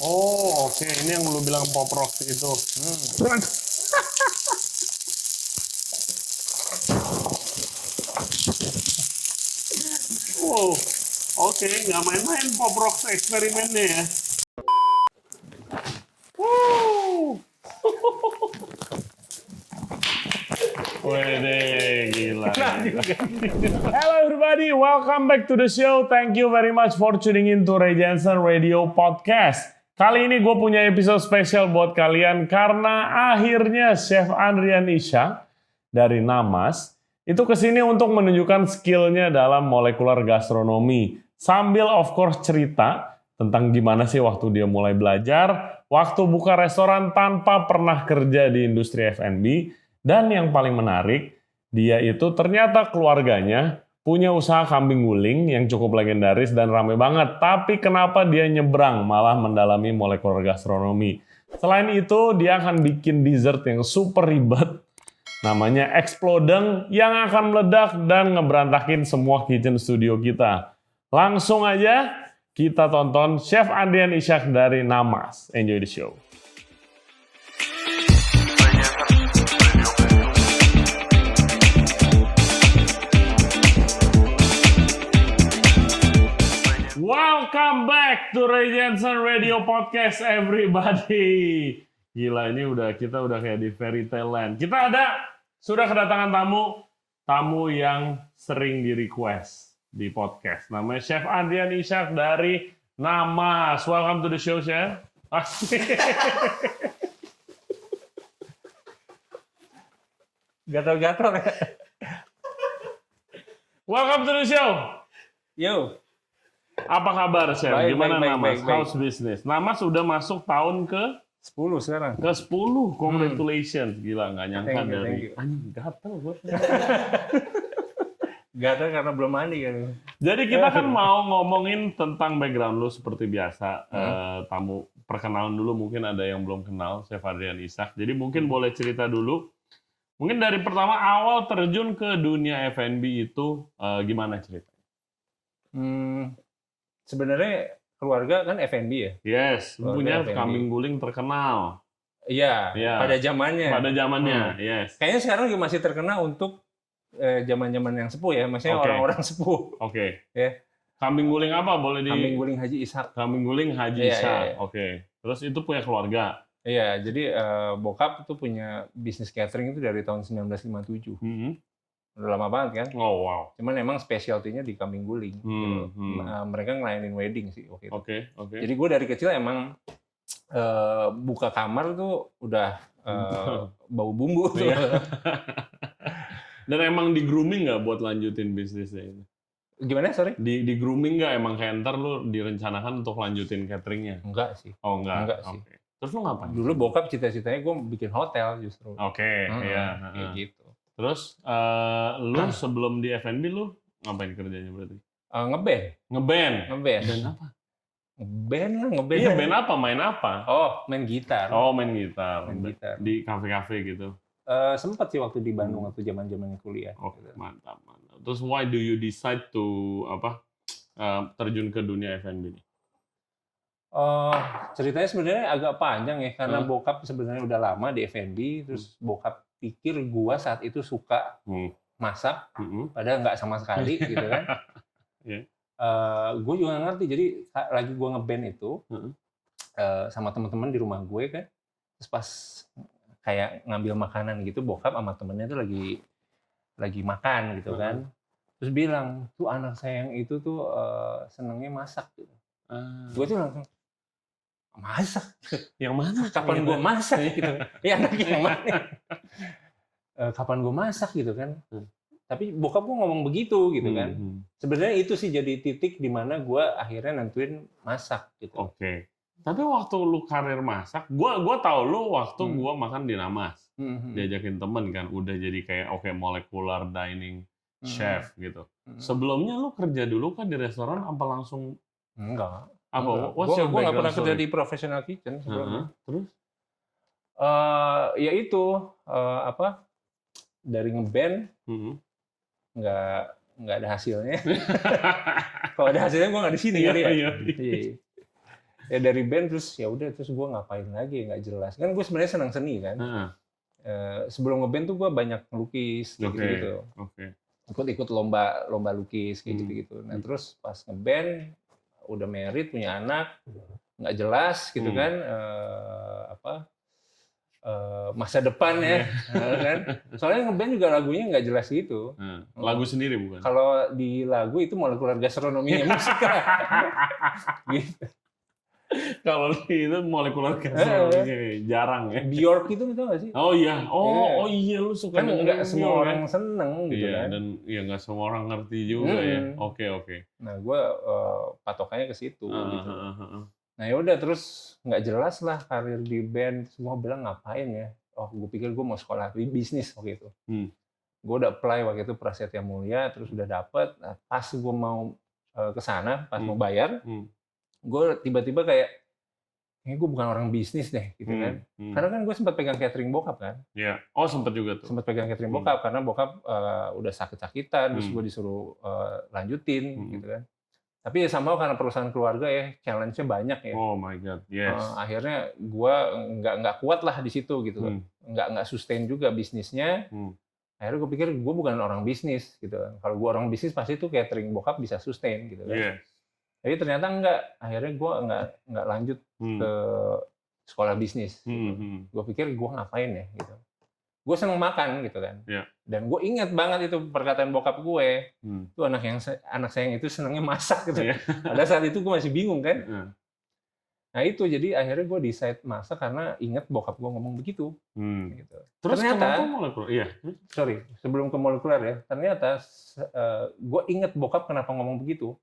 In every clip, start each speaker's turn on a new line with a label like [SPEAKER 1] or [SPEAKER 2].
[SPEAKER 1] Oh, oke. Ini yang lu bilang pop rock itu. Wow, oke. Nggak main-main pop rock eksperimennya ya. Wow. Wede, gila. Hello everybody, welcome back to the show. Thank you very much for tuning in to Ray Jensen Radio Podcast. Kali ini gue punya episode spesial buat kalian karena akhirnya Chef Andrian Ishak dari Namas itu kesini untuk menunjukkan skillnya dalam molekular gastronomi. Sambil of course cerita tentang gimana sih waktu dia mulai belajar, waktu buka restoran tanpa pernah kerja di industri F&B, dan yang paling menarik, dia itu ternyata keluarganya punya usaha kambing guling yang cukup legendaris dan ramai banget. Tapi kenapa dia nyebrang malah mendalami molekular gastronomi? Selain itu, dia akan bikin dessert yang super ribet. Namanya Explodeng yang akan meledak dan ngeberantakin semua kitchen studio kita. Langsung aja kita tonton Chef Andrian Ishak dari Namas. Enjoy the show. Welcome back to Ray Jensen Radio Podcast, everybody. Gila, ini kita udah kayak di fairy tale land. Kita sudah kedatangan tamu yang sering di request di podcast. Namanya Chef Andrian Ishak dari Namas. Welcome to the show, Chef.
[SPEAKER 2] Gatal-gatal.
[SPEAKER 1] Welcome to the show.
[SPEAKER 2] Yo.
[SPEAKER 1] Apa kabar, Chef?
[SPEAKER 2] Baik,
[SPEAKER 1] Gimana
[SPEAKER 2] baik,
[SPEAKER 1] Namas?
[SPEAKER 2] baik.
[SPEAKER 1] How's business? Namas udah masuk tahun ke
[SPEAKER 2] 10 sekarang.
[SPEAKER 1] ke-10. Congratulations. Gila, nggak nyangka
[SPEAKER 2] Thank you,
[SPEAKER 1] dari...
[SPEAKER 2] thank you.
[SPEAKER 1] Anjing, gatel gue.
[SPEAKER 2] Gatal karena belum mandi kan.
[SPEAKER 1] Jadi kita kan mau ngomongin tentang background lu seperti biasa. Tamu perkenalan dulu, mungkin ada yang belum kenal Chef Andrian Ishak. Jadi mungkin boleh cerita dulu. Mungkin dari pertama awal terjun ke dunia F&B itu gimana ceritanya?
[SPEAKER 2] Sebenarnya keluarga kan F&B ya.
[SPEAKER 1] Yes,
[SPEAKER 2] Keluarga
[SPEAKER 1] punya
[SPEAKER 2] F&B.
[SPEAKER 1] kambing guling terkenal.
[SPEAKER 2] Iya,
[SPEAKER 1] Iya.
[SPEAKER 2] pada zamannya.
[SPEAKER 1] Pada zamannya, yes.
[SPEAKER 2] Kayaknya sekarang juga masih terkenal untuk zaman-zaman yang sepuh ya, maksudnya
[SPEAKER 1] Oke.
[SPEAKER 2] orang-orang sepuh.
[SPEAKER 1] Oke.
[SPEAKER 2] Ya.
[SPEAKER 1] Kambing guling apa boleh di...
[SPEAKER 2] Kambing guling Haji Ishak.
[SPEAKER 1] Kambing guling Haji
[SPEAKER 2] Iya,
[SPEAKER 1] Ishak.
[SPEAKER 2] iya, iya.
[SPEAKER 1] Oke. Terus itu punya keluarga.
[SPEAKER 2] Iya, jadi bokap itu punya bisnis catering itu dari tahun 1957. Udah lama banget kan.
[SPEAKER 1] Oh, wow.
[SPEAKER 2] Cuman emang specialty-nya di kambing guling. Gitu. Mereka ngelayanin wedding sih waktu itu.
[SPEAKER 1] Oke.
[SPEAKER 2] Jadi gue dari kecil emang buka kamar tuh udah bau bumbu tuh.
[SPEAKER 1] Iya. Dan emang di grooming nggak buat lanjutin bisnisnya ini?
[SPEAKER 2] Gimana, sorry?
[SPEAKER 1] Di grooming nggak emang kayak ntar lu direncanakan untuk lanjutin cateringnya?
[SPEAKER 2] Enggak sih.
[SPEAKER 1] Oh, enggak?
[SPEAKER 2] Enggak sih.
[SPEAKER 1] Oke. Terus lu ngapain?
[SPEAKER 2] Dulu bokap cita-citanya gue bikin hotel justru.
[SPEAKER 1] Oke, iya.
[SPEAKER 2] Kayak gitu.
[SPEAKER 1] Terus lu sebelum di F&B lu ngapain kerjanya berarti?
[SPEAKER 2] Ngeband.
[SPEAKER 1] Ngeband?
[SPEAKER 2] Ngeband.
[SPEAKER 1] Band apa?
[SPEAKER 2] Ngeband lah, ngeband.
[SPEAKER 1] Iya, band apa? Main apa?
[SPEAKER 2] Oh, main gitar.
[SPEAKER 1] Oh, main gitar.
[SPEAKER 2] Main gitar.
[SPEAKER 1] Di kafe-kafe gitu?
[SPEAKER 2] Sempet sih waktu di Bandung waktu zaman-zamannya kuliah.
[SPEAKER 1] Oh, mantap. Terus why do you decide to terjun ke dunia F&B nih?
[SPEAKER 2] Ceritanya sebenarnya agak panjang ya, karena bokap sebenarnya udah lama di F&B, terus bokap pikir gua saat itu suka masak, padahal nggak sama sekali gitu kan.
[SPEAKER 1] Yeah.
[SPEAKER 2] Gue juga nggak ngerti, jadi lagi gua ngeband itu sama teman-teman di rumah gue kan, terus pas kayak ngambil makanan gitu, bokap sama temennya tuh lagi makan gitu kan, terus bilang tuh anak saya yang itu tuh senengnya masak gitu. Gue tuh langsung masak?
[SPEAKER 1] Yang mana?
[SPEAKER 2] Kapan gue masak gitu? Ya anaknya yang mana? Kapan gue masak gitu kan? Tapi bokap gue ngomong begitu gitu kan. Sebenarnya itu sih jadi titik di mana gue akhirnya nentuin masak gitu.
[SPEAKER 1] Oke. Tapi waktu lu karir masak, gue tau lu waktu gue makan di Namas. Diajakin temen kan, udah jadi kayak molecular dining chef gitu. Sebelumnya lu kerja dulu kan di restoran apa langsung?
[SPEAKER 2] Enggak.
[SPEAKER 1] Apa?
[SPEAKER 2] Gue nggak pernah kerja di professional kitchen sebelumnya.
[SPEAKER 1] Terus?
[SPEAKER 2] Ya itu dari ngeband nggak ada hasilnya. Kalau ada hasilnya gue nggak di sini kali ya.
[SPEAKER 1] Iya.
[SPEAKER 2] Ya dari band terus ya udah terus gue ngapain lagi nggak jelas. Kan gue sebenarnya senang seni kan. Sebelum ngeband tuh gue banyak ngelukis gitu. Ikut lomba lukis kayak gitu. Nah terus pas ngeband udah married punya anak nggak jelas gitu kan masa depan ya kan. Soalnya ngeband juga lagunya nggak jelas gitu.
[SPEAKER 1] Lagu sendiri bukan?
[SPEAKER 2] Kalau di lagu itu molekuler gastronominya musik kan. Gitu.
[SPEAKER 1] Kalau itu molekuler gastronomi jarang ya.
[SPEAKER 2] Bjork itu tau nggak sih?
[SPEAKER 1] Oh iya, lu suka
[SPEAKER 2] kan nggak semua orang seneng gitu kan.
[SPEAKER 1] Dan ya nggak semua orang ngerti juga ya. Oke.
[SPEAKER 2] Nah gue patokannya ke situ gitu. Nah ya udah terus nggak jelas lah karir di band. Semua bilang ngapain ya? Oh gue pikir gue mau sekolah bisnis waktu itu. Gue udah apply waktu itu Prasetya Mulia, terus udah dapet. Nah, pas gue mau ke sana, pas mau bayar, gue tiba-tiba kayak gue bukan orang bisnis deh gitu kan. Karena kan gue sempat pegang catering bokap kan.
[SPEAKER 1] Iya. Oh sempat juga tuh.
[SPEAKER 2] Sempat pegang catering bokap karena bokap udah sakit-sakitan, terus gue disuruh lanjutin gitu kan. Tapi ya sama karena perusahaan keluarga ya challenge-nya banyak ya.
[SPEAKER 1] Oh my god, yes.
[SPEAKER 2] Akhirnya gue nggak kuat lah di situ gitu. Nggak sustain juga bisnisnya. Akhirnya gue pikir gue bukan orang bisnis gitu kan. Kalau gue orang bisnis pasti tuh catering bokap bisa sustain gitu kan.
[SPEAKER 1] Yes.
[SPEAKER 2] Tapi ternyata enggak. Akhirnya gue nggak lanjut ke sekolah bisnis. Gitu. Gue pikir gue ngapain ya gitu. Gue seneng makan gitu kan.
[SPEAKER 1] Yeah.
[SPEAKER 2] Dan gue ingat banget itu perkataan bokap gue. Itu anak sayang itu senengnya masak gitu. Yeah. Pada saat itu gue masih bingung kan. Nah itu jadi akhirnya gue decide masak karena ingat bokap gue ngomong begitu. Gitu.
[SPEAKER 1] Terus
[SPEAKER 2] ternyata
[SPEAKER 1] molekuler? Iya.
[SPEAKER 2] Sorry, sebelum ke molekuler ya. Ternyata gue ingat bokap kenapa ngomong begitu.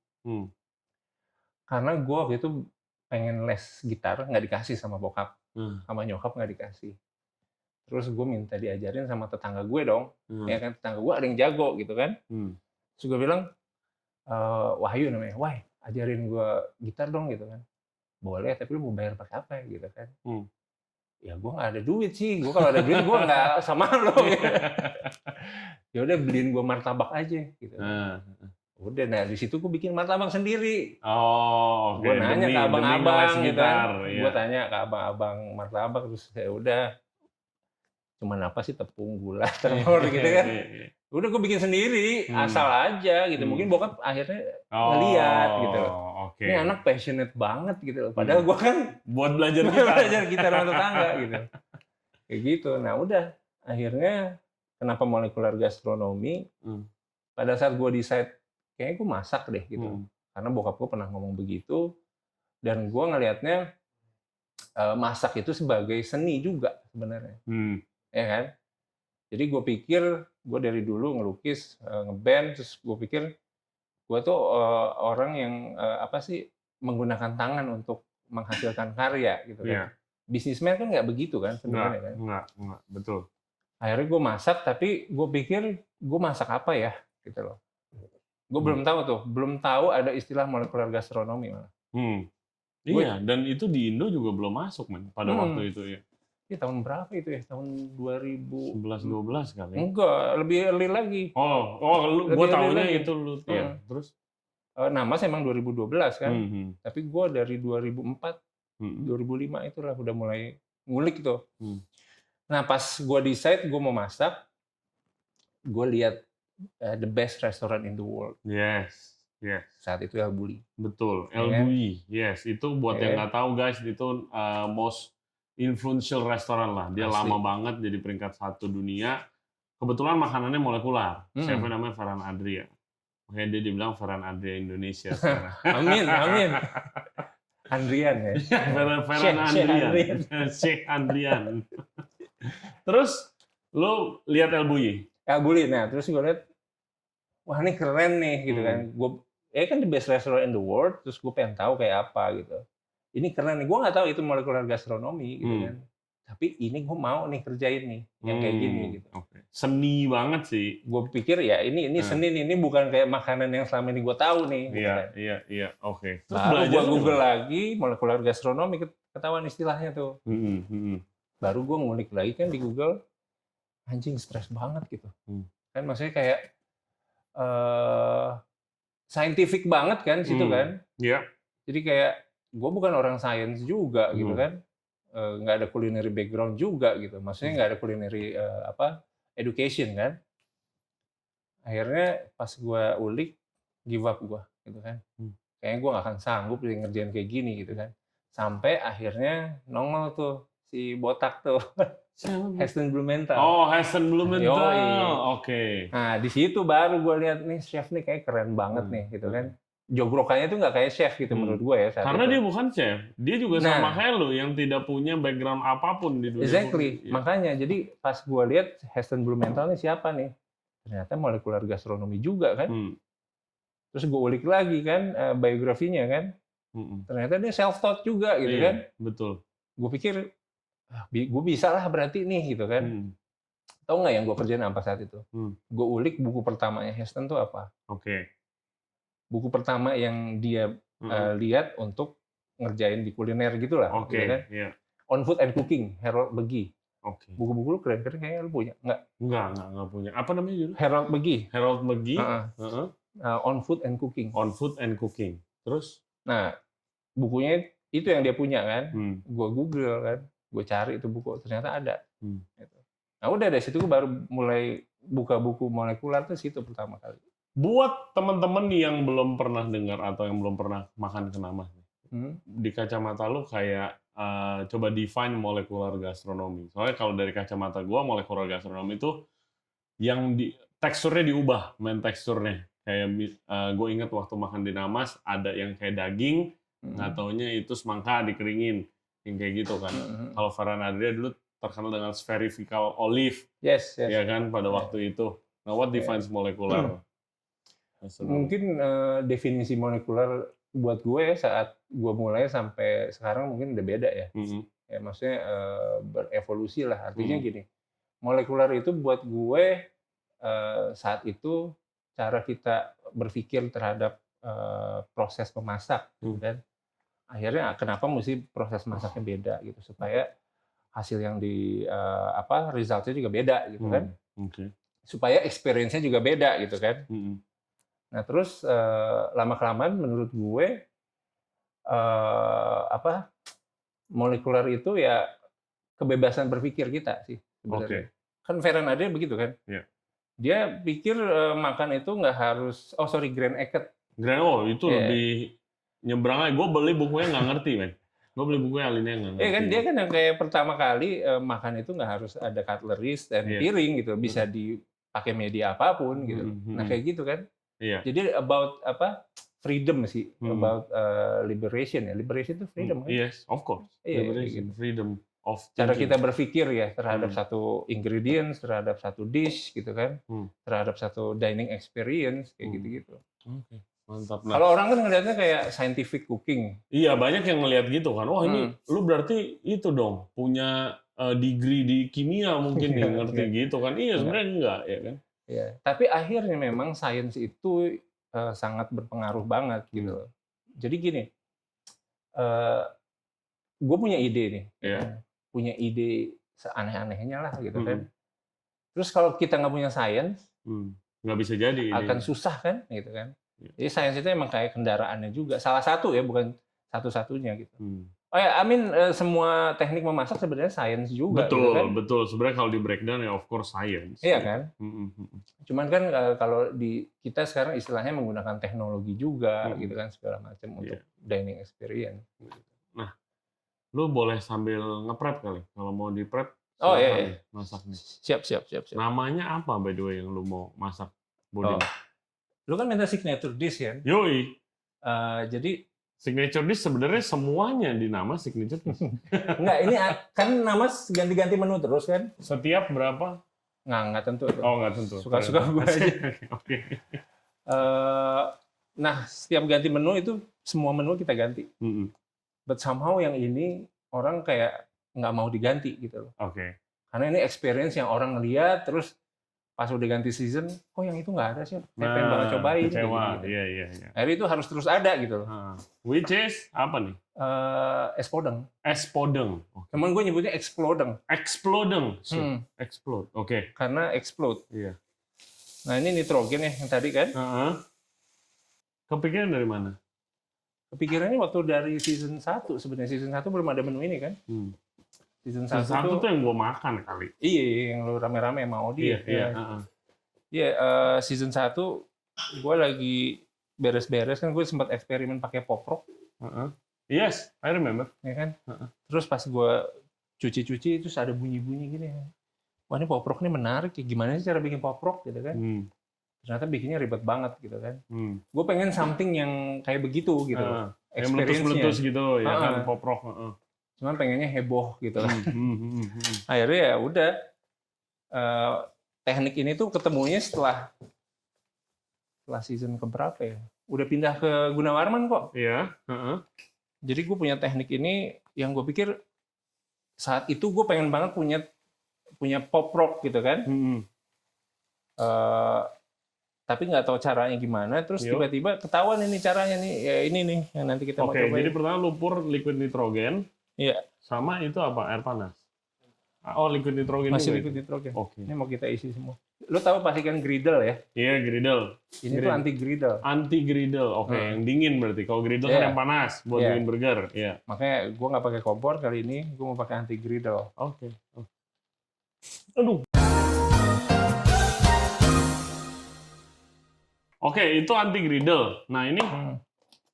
[SPEAKER 2] Karena gue waktu itu pengen les gitar nggak dikasih sama bokap, sama nyokap nggak dikasih. Terus gue minta diajarin sama tetangga gue dong, ya kan tetangga gue ada yang jago gitu kan. Terus gue bilang, Wahyu namanya, Wah ajarin gue gitar dong gitu kan. Boleh, tapi lu mau bayar pakai apa ya gitu kan. Ya gue nggak ada duit sih, gue kalau ada duit gue nggak sama lo. Gitu. Ya udah beliin gue martabak aja gitu. Udah, nah di situ gue bikin martabak sendiri.
[SPEAKER 1] Oh,
[SPEAKER 2] gue nanya ke abang-abang gitu kan. Gue tanya ke abang-abang martabak terus ya udah. Cuman apa sih tepung, gula, telur gitu kan. Udah gue bikin sendiri, asal aja gitu. Mungkin bokap akhirnya ngeliat gitu loh. Ini anak passionate banget gitu loh. Padahal gue kan
[SPEAKER 1] buat belajar
[SPEAKER 2] gitar sama tetangga gitu. Kayak gitu. Nah udah, akhirnya kenapa molekuler gastronomi? Pada saat gue decide kayaknya gue masak deh gitu. Karena bokap gue pernah ngomong begitu. Dan gue ngelihatnya masak itu sebagai seni juga sebenarnya. Ya kan? Jadi gue pikir, gue dari dulu ngelukis, ngeband, terus gue pikir gue tuh orang yang menggunakan tangan untuk menghasilkan karya gitu kan. Bisnismen kan nggak begitu kan sebenarnya kan.
[SPEAKER 1] Nggak, betul.
[SPEAKER 2] Akhirnya gue masak, tapi gue pikir gue masak apa ya gitu loh. Gue belum tahu ada istilah molekuler gastronomi malah.
[SPEAKER 1] Iya, dan itu di Indo juga belum masuk man pada waktu itu ya.
[SPEAKER 2] Ini tahun berapa itu ya? Tahun
[SPEAKER 1] 2011-12 kali.
[SPEAKER 2] Enggak, lebih early lagi.
[SPEAKER 1] Gue tahunya itu lu. Ya. Terus?
[SPEAKER 2] Nama saya emang 2012 kan. Tapi gue dari 2004, 2005 itulah udah mulai ngulik tuh. Nah pas gue decide gue mau masak, gue lihat the best restaurant in the world.
[SPEAKER 1] Yes.
[SPEAKER 2] Saat itu El Bulli.
[SPEAKER 1] Betul, El Bulli. Yes, itu buat yang nggak tahu guys, itu most influential restoran lah. Dia lama banget jadi peringkat 1 dunia. Kebetulan makanannya molekular. Chefnya namanya Ferran Adria. Makanya dia dibilang Ferran Adria Indonesia sekarang.
[SPEAKER 2] Amin. Andrian ya.
[SPEAKER 1] Ferran Adrian. Sheikh Andrian. Terus lu lihat El Bulli?
[SPEAKER 2] El Bulli. Nah, terus gue lihat wah ini keren nih gitu kan. Gue kan the best restaurant in the world, terus gue pengen tahu kayak apa gitu. Ini keren nih, gue nggak tahu itu molekuler gastronomi gitu kan. Tapi ini gue mau nih kerjain nih, yang kayak gini gitu.
[SPEAKER 1] Seni banget sih.
[SPEAKER 2] Gue pikir ya ini seni nih, ini bukan kayak makanan yang selama ini gue tahu nih.
[SPEAKER 1] Iya, oke.
[SPEAKER 2] Baru gue Google lagi molekuler gastronomi, ketahuan istilahnya tuh. Baru gue ngulik lagi kan di Google, anjing stres banget gitu. Kan maksudnya kayak scientific banget kan situ kan.
[SPEAKER 1] Iya.
[SPEAKER 2] Jadi kayak gue bukan orang sains juga gitu kan, nggak ada culinary background juga gitu, maksudnya nggak ada culinary education kan. Akhirnya pas gue ulik, give up gue gitu kan. Kayaknya gue nggak akan sanggup ngerjain kayak gini gitu kan. Sampai akhirnya nongol tuh si botak tuh, Heston Blumenthal.
[SPEAKER 1] Oh, Heston Blumenthal.
[SPEAKER 2] Yoi.
[SPEAKER 1] Oke.
[SPEAKER 2] Nah di situ baru gue lihat nih chef nih kayak keren banget nih gitu kan. Jogrokannya tuh nggak kayak chef gitu menurut gue ya saat
[SPEAKER 1] Karena
[SPEAKER 2] itu.
[SPEAKER 1] dia bukan chef, dia juga sama kayak lu yang tidak punya background apapun di dunia.
[SPEAKER 2] Exactly,
[SPEAKER 1] food.
[SPEAKER 2] makanya jadi pas gue lihat Heston Blumenthal nih siapa nih? Ternyata molekular gastronomi juga kan. Terus gue ulik lagi kan biografinya kan. Ternyata dia self taught juga gitu kan.
[SPEAKER 1] Betul.
[SPEAKER 2] Gue pikir gue bisa lah berarti nih gitu kan. Tahu nggak yang gue kerjain apa saat itu? Gue ulik buku pertamanya Heston tuh apa?
[SPEAKER 1] Oke.
[SPEAKER 2] Buku pertama yang dia lihat untuk ngerjain di kuliner gitulah.
[SPEAKER 1] Oke.
[SPEAKER 2] Gitu kan?
[SPEAKER 1] Iya.
[SPEAKER 2] On Food and Cooking, Harold Beggy.
[SPEAKER 1] Oke.
[SPEAKER 2] Buku-buku lu keren-keren kayaknya lu punya nggak?
[SPEAKER 1] Nggak punya. Apa namanya judul?
[SPEAKER 2] Harold Beggy.
[SPEAKER 1] Harold Beggy.
[SPEAKER 2] On Food and Cooking.
[SPEAKER 1] On Food and Cooking. Terus?
[SPEAKER 2] Nah, bukunya itu yang dia punya kan. Gue Google kan, gue cari itu buku, ternyata ada. Gitu. Nah udah dari situ gue baru mulai buka buku molekular tuh situ pertama kali.
[SPEAKER 1] Buat teman-teman yang belum pernah dengar atau yang belum pernah makan kenamas, di kacamata lu kayak coba define molekular gastronomi. Soalnya kalau dari kacamata gua, molekular gastronomi itu yang teksturnya diubah, main teksturnya. Kayak gue inget waktu makan di Namas ada yang kayak daging, nggak taunya itu semangka dikeringin, yang kayak gitu kan. Kalau Ferran Adria dulu terkenal dengan spherical olive,
[SPEAKER 2] yes.
[SPEAKER 1] ya kan pada waktu itu. Nah, what defines molekular?
[SPEAKER 2] Mungkin definisi molekular buat gue saat gue mulai sampai sekarang mungkin udah beda ya. Ya maksudnya berevolusi lah. Artinya gini, molekular itu buat gue saat itu cara kita berpikir terhadap proses memasak, dan akhirnya kenapa mesti proses masaknya beda gitu supaya hasil yang resultnya juga beda gitu kan. Supaya experience-nya juga beda gitu kan. Nah terus lama-kelamaan menurut gue molekular itu ya kebebasan berpikir kita sih sebenarnya. Kan Ferran Adria begitu kan. Dia pikir makan itu nggak harus Grant Eckert.
[SPEAKER 1] Itu lebih nyebrang aja. Gue beli bukunya nggak ngerti men. Gue beli bukunya Alinea nggak ngerti.
[SPEAKER 2] Kan dia kan yang kayak pertama kali makan itu nggak harus ada cutleries dan piring gitu, bisa dipakai media apapun gitu. Nah kayak gitu kan. Jadi about freedom sih, about liberation ya. Liberation itu freedom kan?
[SPEAKER 1] Yes, of course. Liberation,
[SPEAKER 2] gitu.
[SPEAKER 1] freedom of thinking.
[SPEAKER 2] Cara kita berpikir ya terhadap satu ingredients, terhadap satu dish gitu kan, terhadap satu dining experience kayak gitu-gitu.
[SPEAKER 1] Oke, mantap.
[SPEAKER 2] Kalau orang kan ngelihatnya kayak scientific cooking.
[SPEAKER 1] Iya, banyak yang ngelihat gitu kan. Wah ini lu berarti itu dong punya degree di kimia mungkin nih ngerti gitu kan? Iya sebenarnya enggak ya kan?
[SPEAKER 2] Iya. Tapi akhirnya memang sains itu sangat berpengaruh banget gitu. Jadi gini, gue punya ide nih. Punya ide seaneh-anehnya lah gitu kan. Terus kalau kita nggak punya sains,
[SPEAKER 1] nggak bisa jadi.
[SPEAKER 2] Akan susah kan gitu kan. Jadi sains itu emang kayak kendaraannya juga. Salah satu ya, bukan satu-satunya gitu. Semua teknik memasak sebenarnya sains juga.
[SPEAKER 1] Betul,
[SPEAKER 2] gitu kan?
[SPEAKER 1] Betul. Sebenarnya kalau di breakdown ya of course science.
[SPEAKER 2] Iya kan. Cuman kan kalau di kita sekarang istilahnya menggunakan teknologi juga gitu kan segala macam untuk dining experience.
[SPEAKER 1] Nah, lu boleh sambil nge-prep kali. Kalau mau di-prep, masaknya.
[SPEAKER 2] Siap.
[SPEAKER 1] Namanya apa by the way yang lu mau masak?
[SPEAKER 2] Lu kan minta signature dish kan?
[SPEAKER 1] Yoi.
[SPEAKER 2] Jadi
[SPEAKER 1] signature dish sebenarnya semuanya di nama signature dish.
[SPEAKER 2] Enggak, ini kan nama ganti-ganti menu terus kan?
[SPEAKER 1] Setiap berapa?
[SPEAKER 2] Nggak tentu.
[SPEAKER 1] Nggak tentu.
[SPEAKER 2] Suka-suka gue aja.
[SPEAKER 1] Oke.
[SPEAKER 2] Nah, setiap ganti menu itu semua menu kita ganti. But somehow yang ini orang kayak nggak mau diganti gitu loh. Karena ini experience yang orang lihat terus pas udah ganti season, yang itu nggak ada sih. Saya pengen banget cobain.
[SPEAKER 1] Kecewa.
[SPEAKER 2] Gitu.
[SPEAKER 1] Iya.
[SPEAKER 2] Akhirnya itu harus terus ada gitu loh.
[SPEAKER 1] Which is apa nih?
[SPEAKER 2] Es podeng.
[SPEAKER 1] Es podeng.
[SPEAKER 2] Cuman gue nyebutnya explodeng.
[SPEAKER 1] Explodeng. Explode. Oke.
[SPEAKER 2] Karena explode.
[SPEAKER 1] Iya.
[SPEAKER 2] Nah ini nitrogen ya yang tadi kan.
[SPEAKER 1] Kepikiran dari mana?
[SPEAKER 2] Kepikirannya waktu dari season 1 sebenarnya. Season 1 belum ada menu ini kan. Season 1
[SPEAKER 1] Satu tuh yang gue makan kali.
[SPEAKER 2] Iya, yang lu rame-rame sama Odi. Iya, season 1 gue lagi beres-beres kan, gue sempat eksperimen pakai pop rock.
[SPEAKER 1] Yes, I remember.
[SPEAKER 2] Ya kan? Terus pas gue cuci-cuci terus ada bunyi-bunyi gini. Wah, ini pop rock ini menarik, gimana sih cara bikin pop rock gitu kan. Ternyata bikinnya ribet banget gitu kan. Gue pengen something yang kayak begitu gitu.
[SPEAKER 1] Yang meletus-meletus gitu ya kan, pop rock.
[SPEAKER 2] Cuman pengennya heboh gitu. Akhirnya ya udah, teknik ini tuh ketemunya setelah season keberapa ya. Udah pindah ke Gunawarman kok.
[SPEAKER 1] Iya.
[SPEAKER 2] Jadi gue punya teknik ini yang gue pikir saat itu gue pengen banget punya pop rock gitu kan. Tapi nggak tahu caranya gimana. Terus tiba-tiba ketahuan ini caranya nih. Ya ini nih yang nanti kita mau coba.
[SPEAKER 1] Oke, jadi pertama lu pur liquid nitrogen.
[SPEAKER 2] Iya.
[SPEAKER 1] Sama itu apa? Air panas. Oh, liquid nitrogen.
[SPEAKER 2] Masih liquid nitrogen.
[SPEAKER 1] Oke.
[SPEAKER 2] Ini mau kita isi semua. Lu tahu pasti kan griddle ya?
[SPEAKER 1] Iya, griddle.
[SPEAKER 2] Ini tuh anti griddle.
[SPEAKER 1] Anti griddle. Oke, yang dingin berarti. Kalau griddle kan yang panas buat bikin burger. Iya.
[SPEAKER 2] Makanya gue nggak pakai kompor kali ini. Gue mau pakai anti griddle.
[SPEAKER 1] Oke. Aduh. Oke, itu anti griddle. Nah, ini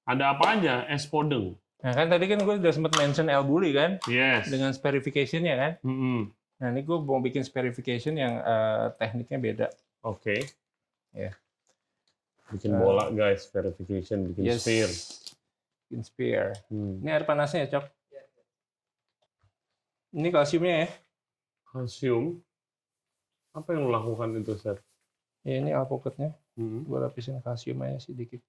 [SPEAKER 1] ada apa aja? Es podeng.
[SPEAKER 2] Nah kan tadi kan gue udah sempat mention El Bulli kan?
[SPEAKER 1] Yes.
[SPEAKER 2] Dengan spherification-nya kan? Nah ini gue mau bikin spherification yang tekniknya beda.
[SPEAKER 1] Oke.
[SPEAKER 2] Ya.
[SPEAKER 1] Bikin bola guys, spherification, bikin sphere.
[SPEAKER 2] Bikin sphere. Ini air panasnya ya, Cok? Ini kalsiumnya ya?
[SPEAKER 1] Kalsium? Apa yang lo lakukan itu, Sir?
[SPEAKER 2] Ya ini alpukatnya. Gue lapisin kalsium aja sedikit.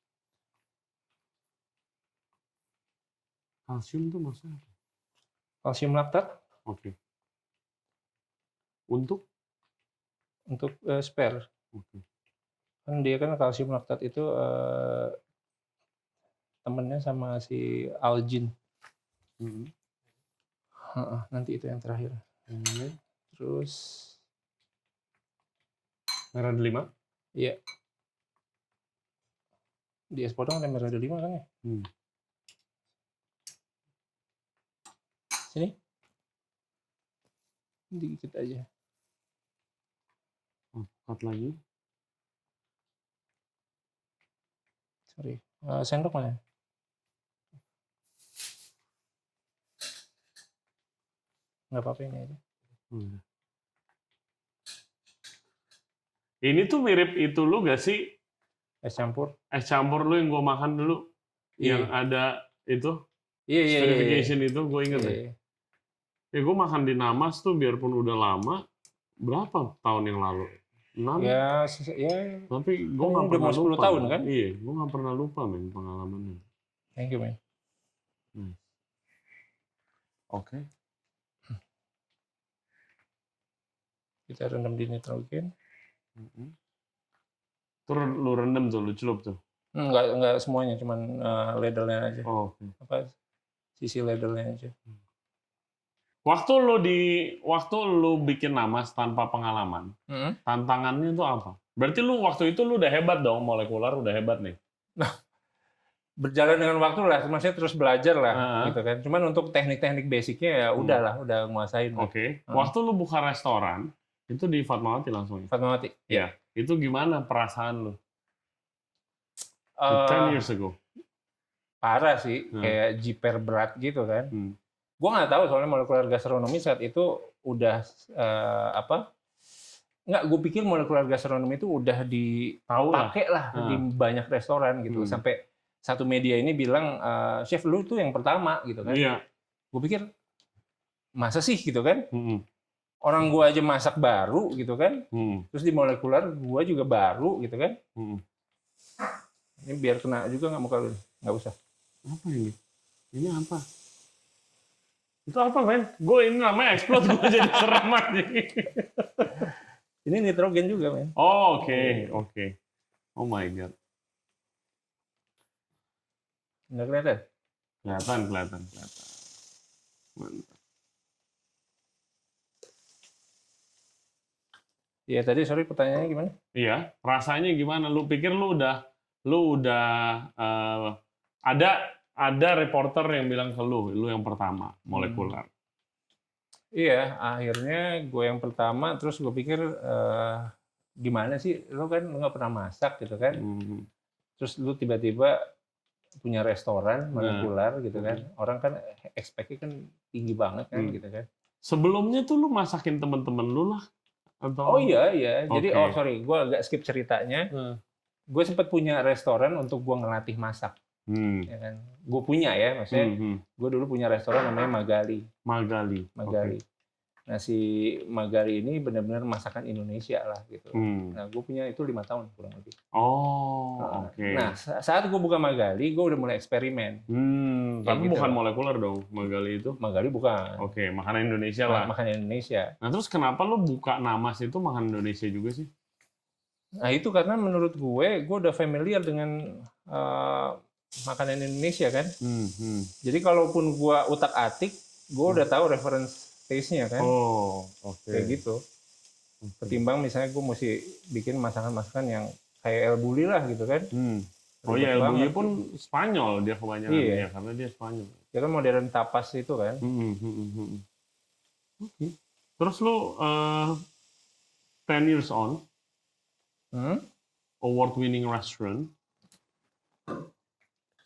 [SPEAKER 1] Kalsium tuh maksudnya apa?
[SPEAKER 2] Kalsium laktat.
[SPEAKER 1] Oke. Untuk
[SPEAKER 2] spare.
[SPEAKER 1] Oke.
[SPEAKER 2] Kan dia kan kalsium laktat itu temennya sama si algin. Nanti itu yang terakhir. Terus
[SPEAKER 1] merah delima?
[SPEAKER 2] Iya. Di es podeng ada merah delima kan ya? Sini. Dikit aja.
[SPEAKER 1] Cut lagi.
[SPEAKER 2] Sorry. Sendok mana? Nggak apa-apa ini aja.
[SPEAKER 1] Ini tuh mirip itu lu gak sih?
[SPEAKER 2] Es campur.
[SPEAKER 1] Es campur lu yang gue makan dulu. Yang ada itu. Spherification itu gue inget ya. Ya gue makan di Namas tuh biarpun udah lama. Berapa tahun yang lalu? 6? Ya. Tapi gue nggak pernah lupa.
[SPEAKER 2] 10 tahun kan?
[SPEAKER 1] Iya, gue nggak pernah lupa men pengalamannya.
[SPEAKER 2] Thank you, man.
[SPEAKER 1] Oke.
[SPEAKER 2] Kita rendam di nitrogen.
[SPEAKER 1] Terus lu rendam tuh, lu celup tuh?
[SPEAKER 2] Enggak semuanya, cuman ladle-nya aja.
[SPEAKER 1] Oke.
[SPEAKER 2] Apa sisi ladle-nya aja.
[SPEAKER 1] Waktu lu bikin Namas tanpa pengalaman, tantangannya itu apa? Berarti lu waktu itu lu udah hebat dong, molekular udah hebat nih.
[SPEAKER 2] Nah, berjalan dengan waktu lah, maksudnya terus belajar lah, gitu kan. Cuman untuk teknik-teknik basicnya ya udah nguasain.
[SPEAKER 1] Oke. Waktu lu buka restoran, itu di Fatmawati langsung?
[SPEAKER 2] Fatmawati.
[SPEAKER 1] Iya. Itu gimana perasaan lu? 10 years ago.
[SPEAKER 2] Parah sih, kayak jiper berat gitu kan. Gue nggak tahu soalnya molekular gastronomi saat itu udah gue pikir molekular gastronomi itu udah dipakai lah di banyak restoran gitu. Sampai satu media ini bilang, chef lu tuh yang pertama gitu kan.
[SPEAKER 1] Iya.
[SPEAKER 2] Gue pikir masa sih gitu kan. Orang gue aja masak baru gitu kan. Terus di molekular gue juga baru gitu kan. Ini biar kena juga nggak muka lu? Nggak usah.
[SPEAKER 1] Apa ini? Ini apa? Itu apa, men? Gue ini namanya explode, gue jadi serem aja.
[SPEAKER 2] Ini nitrogen juga, men.
[SPEAKER 1] Oh, oke. Oh my God.
[SPEAKER 2] Nggak kelihatan?
[SPEAKER 1] Kelihatan. Mantap.
[SPEAKER 2] Iya, tadi sorry pertanyaannya gimana? Iya,
[SPEAKER 1] rasanya gimana? Lu pikir lu udah ada ada reporter yang bilang ke lu yang pertama molekuler.
[SPEAKER 2] Iya, akhirnya gue yang pertama, terus gue pikir gimana sih, lo kan nggak pernah masak gitu kan, terus lu tiba-tiba punya restoran molekuler gitu kan, orang kan expect-nya kan tinggi banget kan gitu kan.
[SPEAKER 1] Sebelumnya tuh lu masakin teman-teman lu lah? Atau...
[SPEAKER 2] Oh iya, jadi sorry, gue agak skip ceritanya. Gue sempat punya restoran untuk gue ngelatih masak. Ya kan? Gue punya ya, maksudnya gue dulu punya restoran namanya Magali. Okay. Nah si Magali ini benar-benar masakan Indonesia lah gitu. Nah gue punya itu 5 tahun kurang lebih.
[SPEAKER 1] Oke.
[SPEAKER 2] Nah saat gue buka Magali, gue udah mulai eksperimen.
[SPEAKER 1] Tapi gitu bukan molekuler dong Magali itu?
[SPEAKER 2] Magali bukan.
[SPEAKER 1] Oke, makanan Indonesia lah.
[SPEAKER 2] Makanan Indonesia.
[SPEAKER 1] Nah terus kenapa lo buka Namas itu makanan Indonesia juga sih?
[SPEAKER 2] Nah itu karena menurut gue udah familiar dengan makanan Indonesia kan. Jadi kalaupun gua utak-atik, gua udah tahu reference taste-nya kan. Kayak gitu. Ketimbang misalnya gua mesti bikin masakan-masakan yang kayak El Bulli lah gitu kan.
[SPEAKER 1] El Bulli pun Spanyol dia kebanyakan ya, karena dia Spanyol.
[SPEAKER 2] Dia kan modern tapas itu kan.
[SPEAKER 1] Terus lu 10 years on, award-winning restaurant.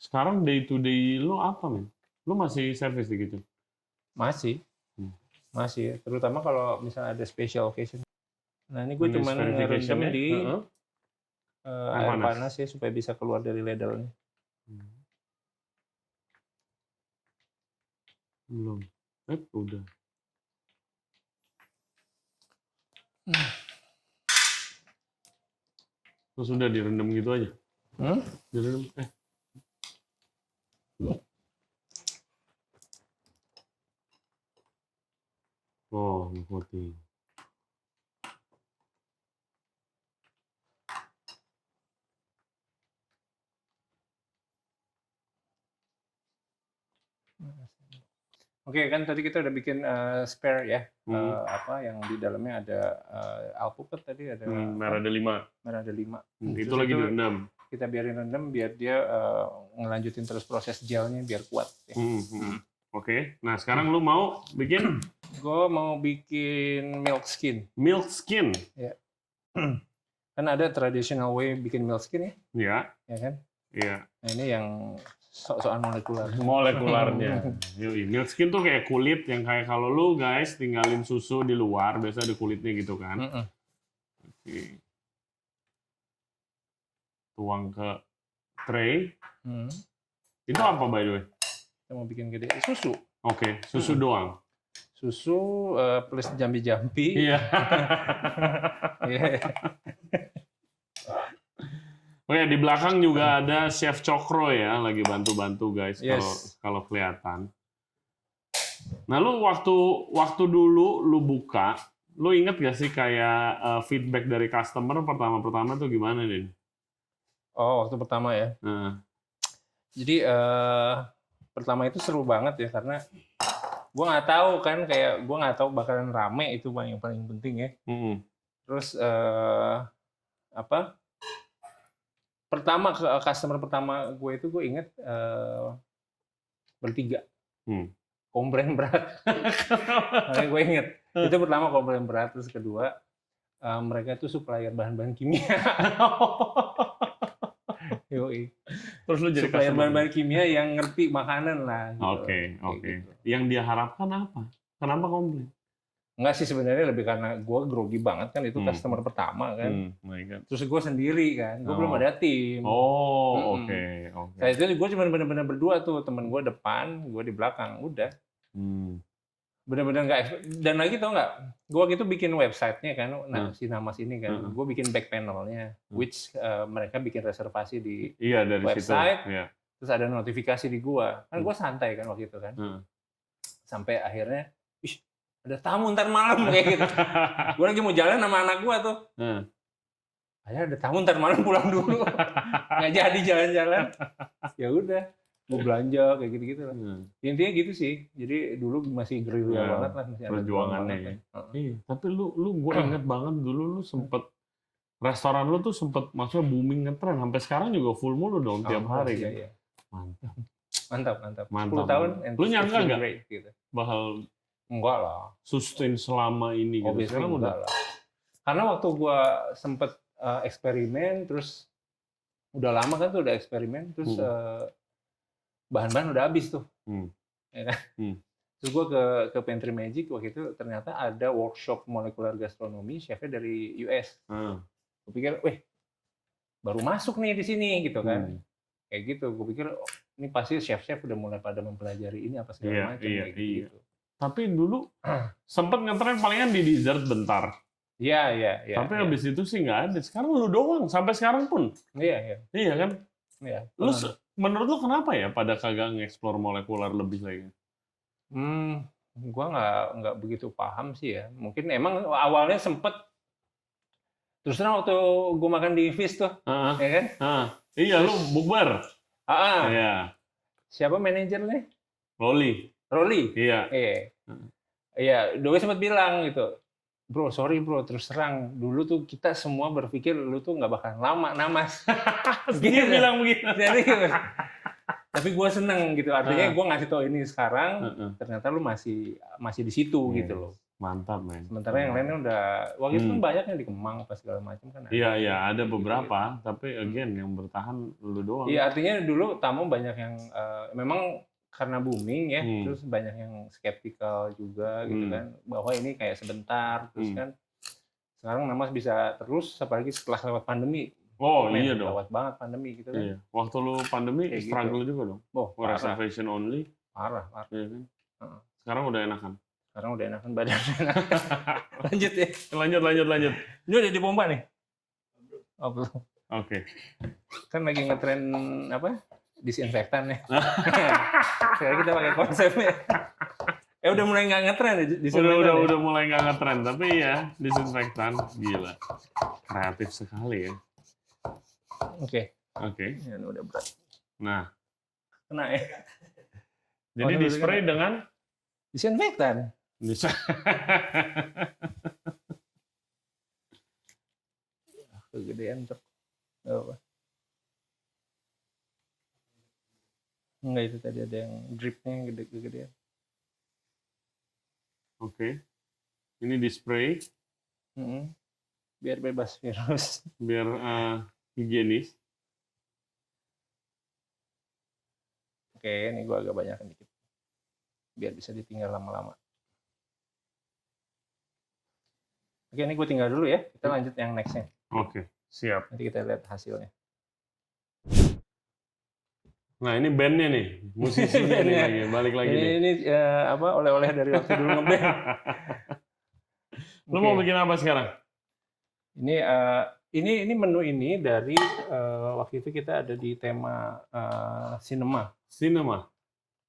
[SPEAKER 1] Sekarang day to day lo apa, men? Lo masih service gitu?
[SPEAKER 2] Masih. Terutama kalau misalnya ada special occasion. Nah ini gue cuma ngerendam di air panas ya supaya bisa keluar dari ladle-nya.
[SPEAKER 1] Belum. Udah. Terus udah direndam gitu aja? Direndam. Nikotin.
[SPEAKER 2] Oke, kan tadi kita udah bikin spare ya, apa yang di dalamnya ada alpukat tadi ada
[SPEAKER 1] merah ada 5. Itu lagi direndam.
[SPEAKER 2] Kita biarin rendam biar dia ngelanjutin terus proses gelnya biar kuat. Ya.
[SPEAKER 1] Oke, nah sekarang lu mau bikin?
[SPEAKER 2] Gue mau bikin milk skin.
[SPEAKER 1] Milk skin?
[SPEAKER 2] Ya. Kan ada traditional way bikin milk skin ya?
[SPEAKER 1] Iya.
[SPEAKER 2] Ya kan?
[SPEAKER 1] Iya.
[SPEAKER 2] Nah ini yang soal molekuler.
[SPEAKER 1] Molekularnya. Milk skin tuh kayak kulit yang kayak kalau lu guys tinggalin susu di luar, biasa ada kulitnya gitu kan. Oke. Tuang ke tray. Itu apa by the way?
[SPEAKER 2] Kita mau bikin gede. Susu.
[SPEAKER 1] Oke, susu doang.
[SPEAKER 2] Susu plus jambi-jambi.
[SPEAKER 1] Iya. Oke, di belakang juga ada Chef Cokro ya, lagi bantu-bantu guys kalau kelihatan. Nah, lu waktu dulu lu buka, lu inget gak sih kayak feedback dari customer pertama-pertama tuh gimana, Din?
[SPEAKER 2] Oh, waktu pertama ya. Jadi pertama itu seru banget ya karena gue nggak tahu kan, kayak gue nggak tahu bakalan rame, itu yang paling penting ya. Terus customer pertama gue itu gue inget bertiga, komplain berat. Makanya gue inget itu pertama komplain berat, terus kedua mereka tuh supplier bahan-bahan kimia. Yoi.
[SPEAKER 1] Terus lu jadi
[SPEAKER 2] supplier bahan-bahan kimia yang ngerti makanan lah.
[SPEAKER 1] Oke. Gitu. Yang dia harapkan apa? Kenapa komplain?
[SPEAKER 2] Enggak sih, sebenarnya lebih karena gue grogi banget kan, itu customer pertama kan. Terus gue sendiri kan, gue belum ada tim.
[SPEAKER 1] Oke.
[SPEAKER 2] Nah itu gue cuma benar-benar berdua tuh, temen gue depan, gue di belakang, udah. Benar-benar nggak. Dan lagi tau nggak, gue waktu itu bikin websitenya kan, si Namas ini kan, gue bikin back panelnya, which mereka bikin reservasi di
[SPEAKER 1] dari
[SPEAKER 2] website,
[SPEAKER 1] situ.
[SPEAKER 2] Terus ada notifikasi di gue, kan gue santai kan waktu itu kan, sampai akhirnya, ada tamu ntar malam kayak gitu. Gue lagi mau jalan sama anak gue tuh. Akhirnya ada tamu ntar malam, pulang dulu. Nggak jadi jalan-jalan. Ya udah, gue belanja kayak gitu-gitu lah. Intinya gitu sih. Jadi dulu masih gerilya banget lah, masih
[SPEAKER 1] perjuangannya. Tapi lu gue inget banget dulu lu sempet restoran lu tuh sempet maksudnya booming ngetren, sampai sekarang juga full mulu dong tiap hari kan.
[SPEAKER 2] Iya.
[SPEAKER 1] Mantap.
[SPEAKER 2] Mantap. 10
[SPEAKER 1] Mantap.
[SPEAKER 2] tahun. and
[SPEAKER 1] Lu nyangka
[SPEAKER 2] it's been
[SPEAKER 1] nggak
[SPEAKER 2] great, gitu.
[SPEAKER 1] bakal
[SPEAKER 2] Enggak lah.
[SPEAKER 1] sustain selama ini gitu?
[SPEAKER 2] Obviously
[SPEAKER 1] Sekarang
[SPEAKER 2] enggak
[SPEAKER 1] udah.
[SPEAKER 2] lah. Karena waktu gua sempet eksperimen, terus udah lama kan tuh udah eksperimen, terus bahan-bahan udah habis tuh. Ya kan? Terus gue ke Pantry Magic waktu itu ternyata ada workshop molekular gastronomi, chefnya dari US. Gue pikir, baru masuk nih di sini gitu kan. Kayak gitu, gue pikir ini pasti chef-chef udah mulai pada mempelajari ini apa segala macam kayak gitu.
[SPEAKER 1] Tapi dulu sempet ngetren palingan di dessert bentar.
[SPEAKER 2] Iya.
[SPEAKER 1] Tapi habis itu sih nggak ada. Sekarang lu doang, sampai sekarang pun.
[SPEAKER 2] Iya.
[SPEAKER 1] Iya kan?
[SPEAKER 2] Iya.
[SPEAKER 1] Menurut lu kenapa ya pada kagak nge-explore molekular lebih lagi?
[SPEAKER 2] Gua nggak begitu paham sih ya. Mungkin emang awalnya sempet. Terus terang waktu gue makan di Fish tuh, ya kan?
[SPEAKER 1] Iya, lu bukber. Iya.
[SPEAKER 2] Siapa manajernya?
[SPEAKER 1] Rolly. Iya.
[SPEAKER 2] Iya, Doi sempat bilang gitu. Bro, sorry bro, terus terang. Dulu tuh kita semua berpikir lu tuh nggak bakal lama namas.
[SPEAKER 1] Dia bilang begitu.
[SPEAKER 2] Serius. Tapi gue seneng gitu. Artinya gue ngasih tau ini sekarang, ternyata lu masih di situ gitu loh.
[SPEAKER 1] Mantap, men.
[SPEAKER 2] Sementara yang lainnya udah, waktu itu kan banyak yang di Kemang apa segala macam kan.
[SPEAKER 1] Iya, ada beberapa. Tapi again, yang bertahan lu doang.
[SPEAKER 2] Iya, artinya dulu tamu banyak yang memang karena booming ya, terus banyak yang skeptikal juga gitu kan, bahwa ini kayak sebentar, terus kan sekarang Namas bisa terus, apalagi setelah lewat pandemi.
[SPEAKER 1] Iya dong.
[SPEAKER 2] Lewat banget pandemi gitu kan.
[SPEAKER 1] Iya. Waktu lu pandemi
[SPEAKER 2] Kayak
[SPEAKER 1] struggle
[SPEAKER 2] gitu.
[SPEAKER 1] juga dong.
[SPEAKER 2] Parah.
[SPEAKER 1] Reservation only.
[SPEAKER 2] Parah.
[SPEAKER 1] Iya kan? Sekarang udah enakan.
[SPEAKER 2] Badan enakan. Lanjut ya.
[SPEAKER 1] Lanjut.
[SPEAKER 2] Ini udah dipompa nih? Oh, belum.
[SPEAKER 1] Oke.
[SPEAKER 2] Kan lagi ngetren apa? Disinfektan ya. Sekarang kita pakai konsepnya. Udah mulai nggak ngetren ya disinfektan.
[SPEAKER 1] Udah mulai nggak ngetren, tapi ya disinfektan gila. Kreatif sekali ya.
[SPEAKER 2] Oke.
[SPEAKER 1] Ini
[SPEAKER 2] udah berat.
[SPEAKER 1] Nah.
[SPEAKER 2] Kena ya.
[SPEAKER 1] Jadi di-spray dengan
[SPEAKER 2] disinfektan. Kegedean tuh. Apa? Enggak, itu tadi ada yang dripnya yang gede-gedean.
[SPEAKER 1] Oke. Ini di-spray.
[SPEAKER 2] Biar bebas virus.
[SPEAKER 1] Biar higienis.
[SPEAKER 2] Oke, ini gua agak banyak dikit. Biar bisa ditinggal lama-lama. Oke, ini gue tinggal dulu ya. Kita lanjut yang next-nya.
[SPEAKER 1] Oke, siap.
[SPEAKER 2] Nanti kita lihat hasilnya.
[SPEAKER 1] Nah, ini bandnya nih, musisinya nih lagi, balik lagi nih.
[SPEAKER 2] Ini oleh-oleh dari waktu dulu ngeband.
[SPEAKER 1] Lu mau bikin apa sekarang?
[SPEAKER 2] Ini menu ini dari waktu itu kita ada di tema cinema.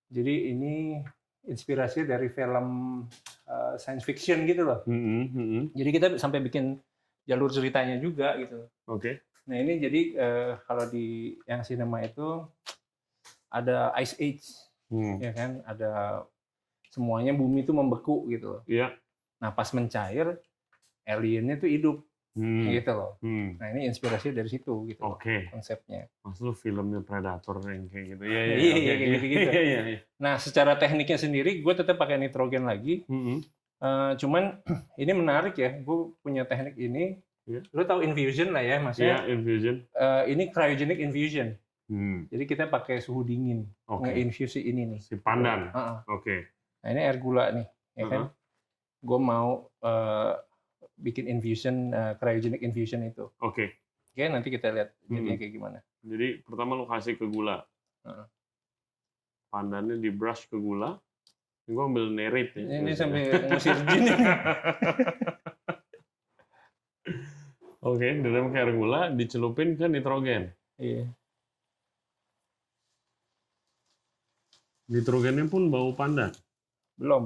[SPEAKER 2] Jadi ini inspirasi dari film science fiction gitu loh. Jadi kita sampai bikin jalur ceritanya juga gitu.
[SPEAKER 1] Oke.
[SPEAKER 2] Nah ini jadi kalau di yang cinema itu ada Ice Age, ya kan? Ada semuanya bumi itu membeku gitu loh.
[SPEAKER 1] Iya.
[SPEAKER 2] Nah pas mencair, aliennya tuh hidup, gitu loh. Nah ini inspirasi dari situ gitu. Konsepnya.
[SPEAKER 1] Maksud filmnya Predator yang kayak gitu. Iya,
[SPEAKER 2] kayak gitu-gitu. Nah secara tekniknya sendiri, gue tetap pakai nitrogen lagi. Cuman ini menarik ya, gue punya teknik ini. Lo tahu infusion lah ya, maksudnya?
[SPEAKER 1] Iya, infusion.
[SPEAKER 2] Ini cryogenic infusion. Jadi kita pakai suhu dingin nge-infuse ini nih.
[SPEAKER 1] Si pandan.
[SPEAKER 2] Nah ini air gula nih, ya kan? Gue mau bikin infusion, cryogenic infusion itu. Oke, nanti kita lihat jadinya kayak gimana.
[SPEAKER 1] Jadi pertama lu kasih ke gula. Pandannya di brush ke gula. Gue ambil nerit ya.
[SPEAKER 2] Ini sampai ngusir jin.
[SPEAKER 1] Oke, dalam air gula dicelupin ke nitrogen.
[SPEAKER 2] Iya.
[SPEAKER 1] Nitrogennya pun bau pandan. Belum.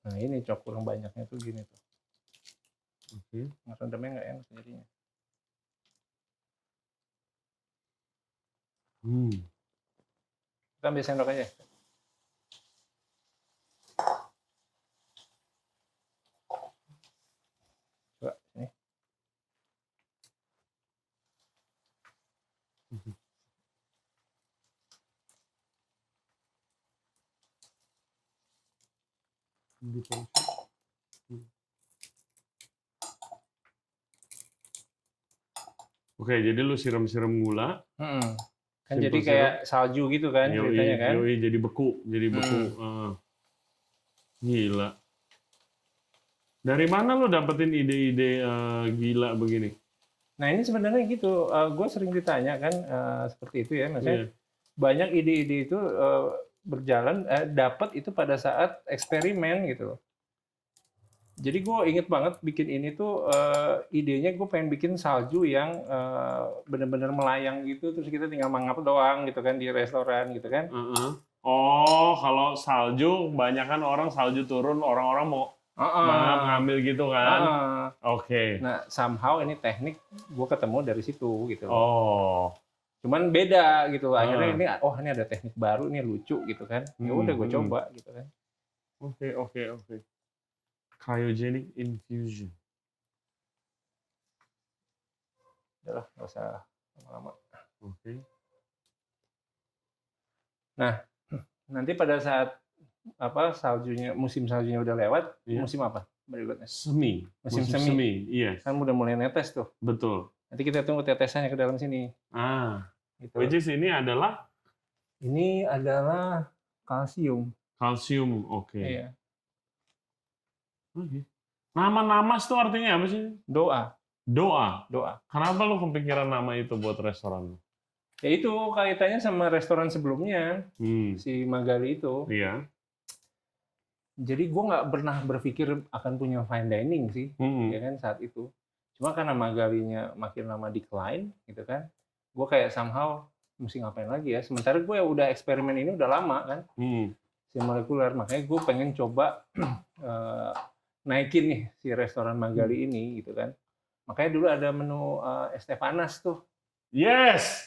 [SPEAKER 2] Nah ini kurang banyaknya tuh gini tuh.
[SPEAKER 1] Oke.
[SPEAKER 2] Rendamnya nggak enak jadinya. Kita ambil sendok aja. Coba sini.
[SPEAKER 1] Oke, jadi lu siram-siram gula.
[SPEAKER 2] Kan jadi kayak salju gitu kan ceritanya kan.
[SPEAKER 1] Yoi, jadi beku. Gila. Dari mana lu dapetin ide-ide gila begini?
[SPEAKER 2] Nah ini sebenarnya gitu, gue sering ditanya kan seperti itu ya, maksudnya banyak ide-ide itu berjalan, dapat itu pada saat eksperimen gitu. Jadi gue inget banget bikin ini tuh idenya gue pengen bikin salju yang bener-bener melayang gitu, terus kita tinggal mangap doang gitu kan di restoran gitu kan.
[SPEAKER 1] Oh, kalau salju, kebanyakan orang salju turun, orang-orang mau ngambil gitu kan? Oke.
[SPEAKER 2] Nah, somehow ini teknik gue ketemu dari situ gitu.
[SPEAKER 1] Oh.
[SPEAKER 2] Cuman beda gitu. Akhirnya ini ada teknik baru nih lucu gitu kan. Ya udah gue coba gitu kan.
[SPEAKER 1] Oke. Cryogenic infusion.
[SPEAKER 2] Udah lah, nggak usah lama-lama.
[SPEAKER 1] Oke.
[SPEAKER 2] Nah, nanti pada saat musim saljunya udah lewat, musim apa berikutnya?
[SPEAKER 1] Semi.
[SPEAKER 2] Musim semi.
[SPEAKER 1] Iya.
[SPEAKER 2] Kan udah mulai netes tuh.
[SPEAKER 1] Betul.
[SPEAKER 2] Nanti kita tunggu tetesannya ke dalam sini.
[SPEAKER 1] Gitu. Which is ini adalah
[SPEAKER 2] kalsium.
[SPEAKER 1] Kalsium, oke.
[SPEAKER 2] Iya.
[SPEAKER 1] Oke. Nama namas tuh artinya apa sih?
[SPEAKER 2] Doa.
[SPEAKER 1] Kenapa lu kepikiran nama itu buat restoran?
[SPEAKER 2] Ya itu kaitannya sama restoran sebelumnya, si Magali itu.
[SPEAKER 1] Iya.
[SPEAKER 2] Jadi gue nggak pernah berpikir akan punya fine dining sih, ya kan saat itu. Cuma karena Magalinya makin lama decline, gitu kan, gue kayak somehow mesti ngapain lagi ya. Sementara gue udah eksperimen ini udah lama kan, si molekuler. Makanya gue pengen coba naikin nih si restoran Magali ini, gitu kan. Makanya dulu ada menu es teh panas tuh.
[SPEAKER 1] Yes,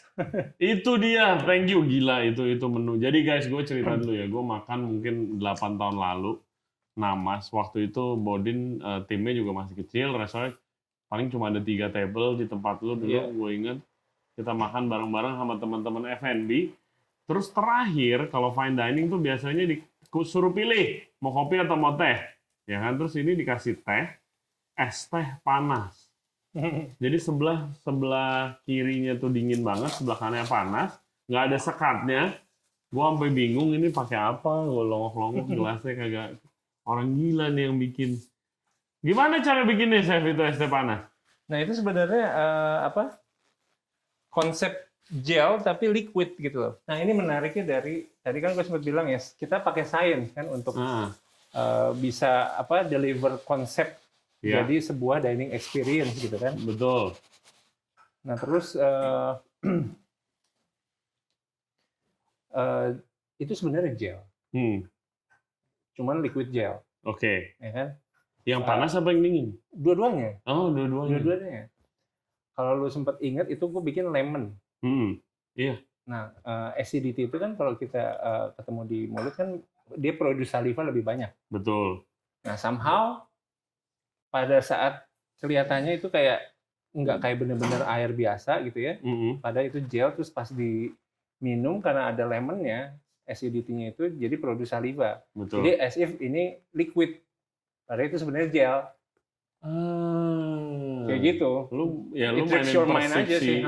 [SPEAKER 1] itu dia. Thank you, gila itu menu. Jadi guys, gue cerita dulu ya. Gue makan mungkin 8 tahun lalu namas. Waktu itu Bodin timnya juga masih kecil. Restoran paling cuma ada 3 table di tempat lu dulu. Gue inget kita makan bareng-bareng sama teman-teman F&B. Terus terakhir kalau fine dining tuh biasanya disuruh pilih mau kopi atau mau teh, ya kan? Terus ini dikasih teh, es teh panas. Jadi sebelah kirinya tuh dingin banget, sebelah kanannya panas, nggak ada sekatnya. Gua sampai bingung ini pakai apa, gue longok-longok gelasnya kagak. Orang gila nih yang bikin. Gimana cara bikinnya, Chef, itu es teh panas?
[SPEAKER 2] Nah itu sebenarnya konsep gel tapi liquid gitu loh. Nah ini menariknya dari tadi kan gue sempat bilang ya, kita pakai sains kan untuk bisa deliver konsep. Jadi sebuah dining experience gitu kan.
[SPEAKER 1] Betul.
[SPEAKER 2] Nah terus itu sebenarnya gel. Cuman liquid gel.
[SPEAKER 1] Oke.
[SPEAKER 2] Ya kan?
[SPEAKER 1] Yang panas apa yang dingin?
[SPEAKER 2] Dua-duanya.
[SPEAKER 1] Oh, dua-duanya.
[SPEAKER 2] Dua-duanya. Kalau lu sempat ingat itu gue bikin lemon.
[SPEAKER 1] Iya.
[SPEAKER 2] Nah, acidity itu kan kalau kita ketemu di mulut kan dia produce saliva lebih banyak.
[SPEAKER 1] Betul.
[SPEAKER 2] Nah, somehow pada saat kelihatannya itu kayak nggak kayak bener-bener air biasa gitu ya. Padahal itu gel, terus pas diminum karena ada lemonnya, acidity-nya itu jadi produce saliva.
[SPEAKER 1] Betul.
[SPEAKER 2] Jadi as if ini liquid. Padahal itu sebenarnya gel. Kayak gitu.
[SPEAKER 1] Lu
[SPEAKER 2] tricks your mind aja sih.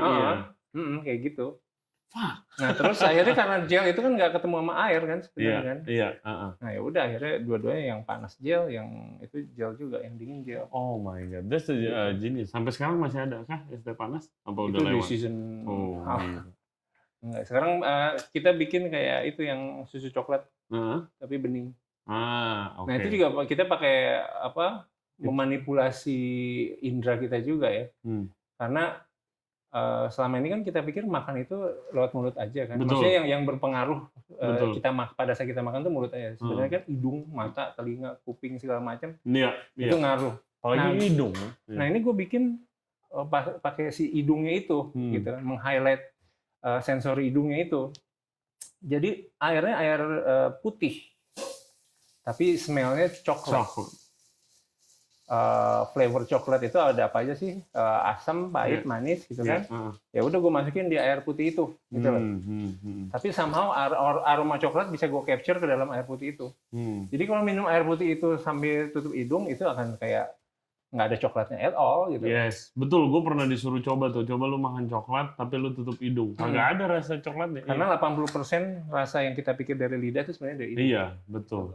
[SPEAKER 2] Kayak gitu. Nah terus akhirnya karena gel itu kan nggak ketemu sama air kan sebenarnya kan. Nah ya udah akhirnya dua-duanya yang panas gel, yang itu gel juga, yang dingin gel.
[SPEAKER 1] Oh my god, that's a genius. Sampai sekarang masih ada kah es teh panas? Apa
[SPEAKER 2] itu
[SPEAKER 1] udah lewat?
[SPEAKER 2] Itu di season Enggak, sekarang kita bikin kayak itu yang susu coklat tapi bening.
[SPEAKER 1] Okay.
[SPEAKER 2] Nah itu juga kita pakai memanipulasi indera kita juga ya. Karena selama ini kan kita pikir makan itu lewat mulut aja kan.
[SPEAKER 1] Betul.
[SPEAKER 2] Maksudnya yang berpengaruh pada saat kita makan tuh mulut aja. Sebenarnya kan hidung, mata, telinga, kuping segala macam itu ngaruh.
[SPEAKER 1] Apalagi hidung.
[SPEAKER 2] Nah ini gue bikin pakai si hidungnya itu, gitu kan, meng-highlight sensori hidungnya itu. Jadi airnya air putih, tapi smellnya coklat. flavor coklat itu ada apa aja sih? Asam, pahit, manis gitu kan. Ya udah gue masukin di air putih itu gitu loh. Tapi somehow aroma coklat bisa gue capture ke dalam air putih itu. Jadi kalau minum air putih itu sambil tutup hidung itu akan kayak nggak ada coklatnya at all gitu.
[SPEAKER 1] Yes, betul. Gue pernah disuruh coba tuh. Coba lu makan coklat tapi lu tutup hidung. Kagak ada rasa coklatnya.
[SPEAKER 2] Karena 80% rasa yang kita pikir dari lidah itu sebenarnya dari hidung.
[SPEAKER 1] Iya, betul.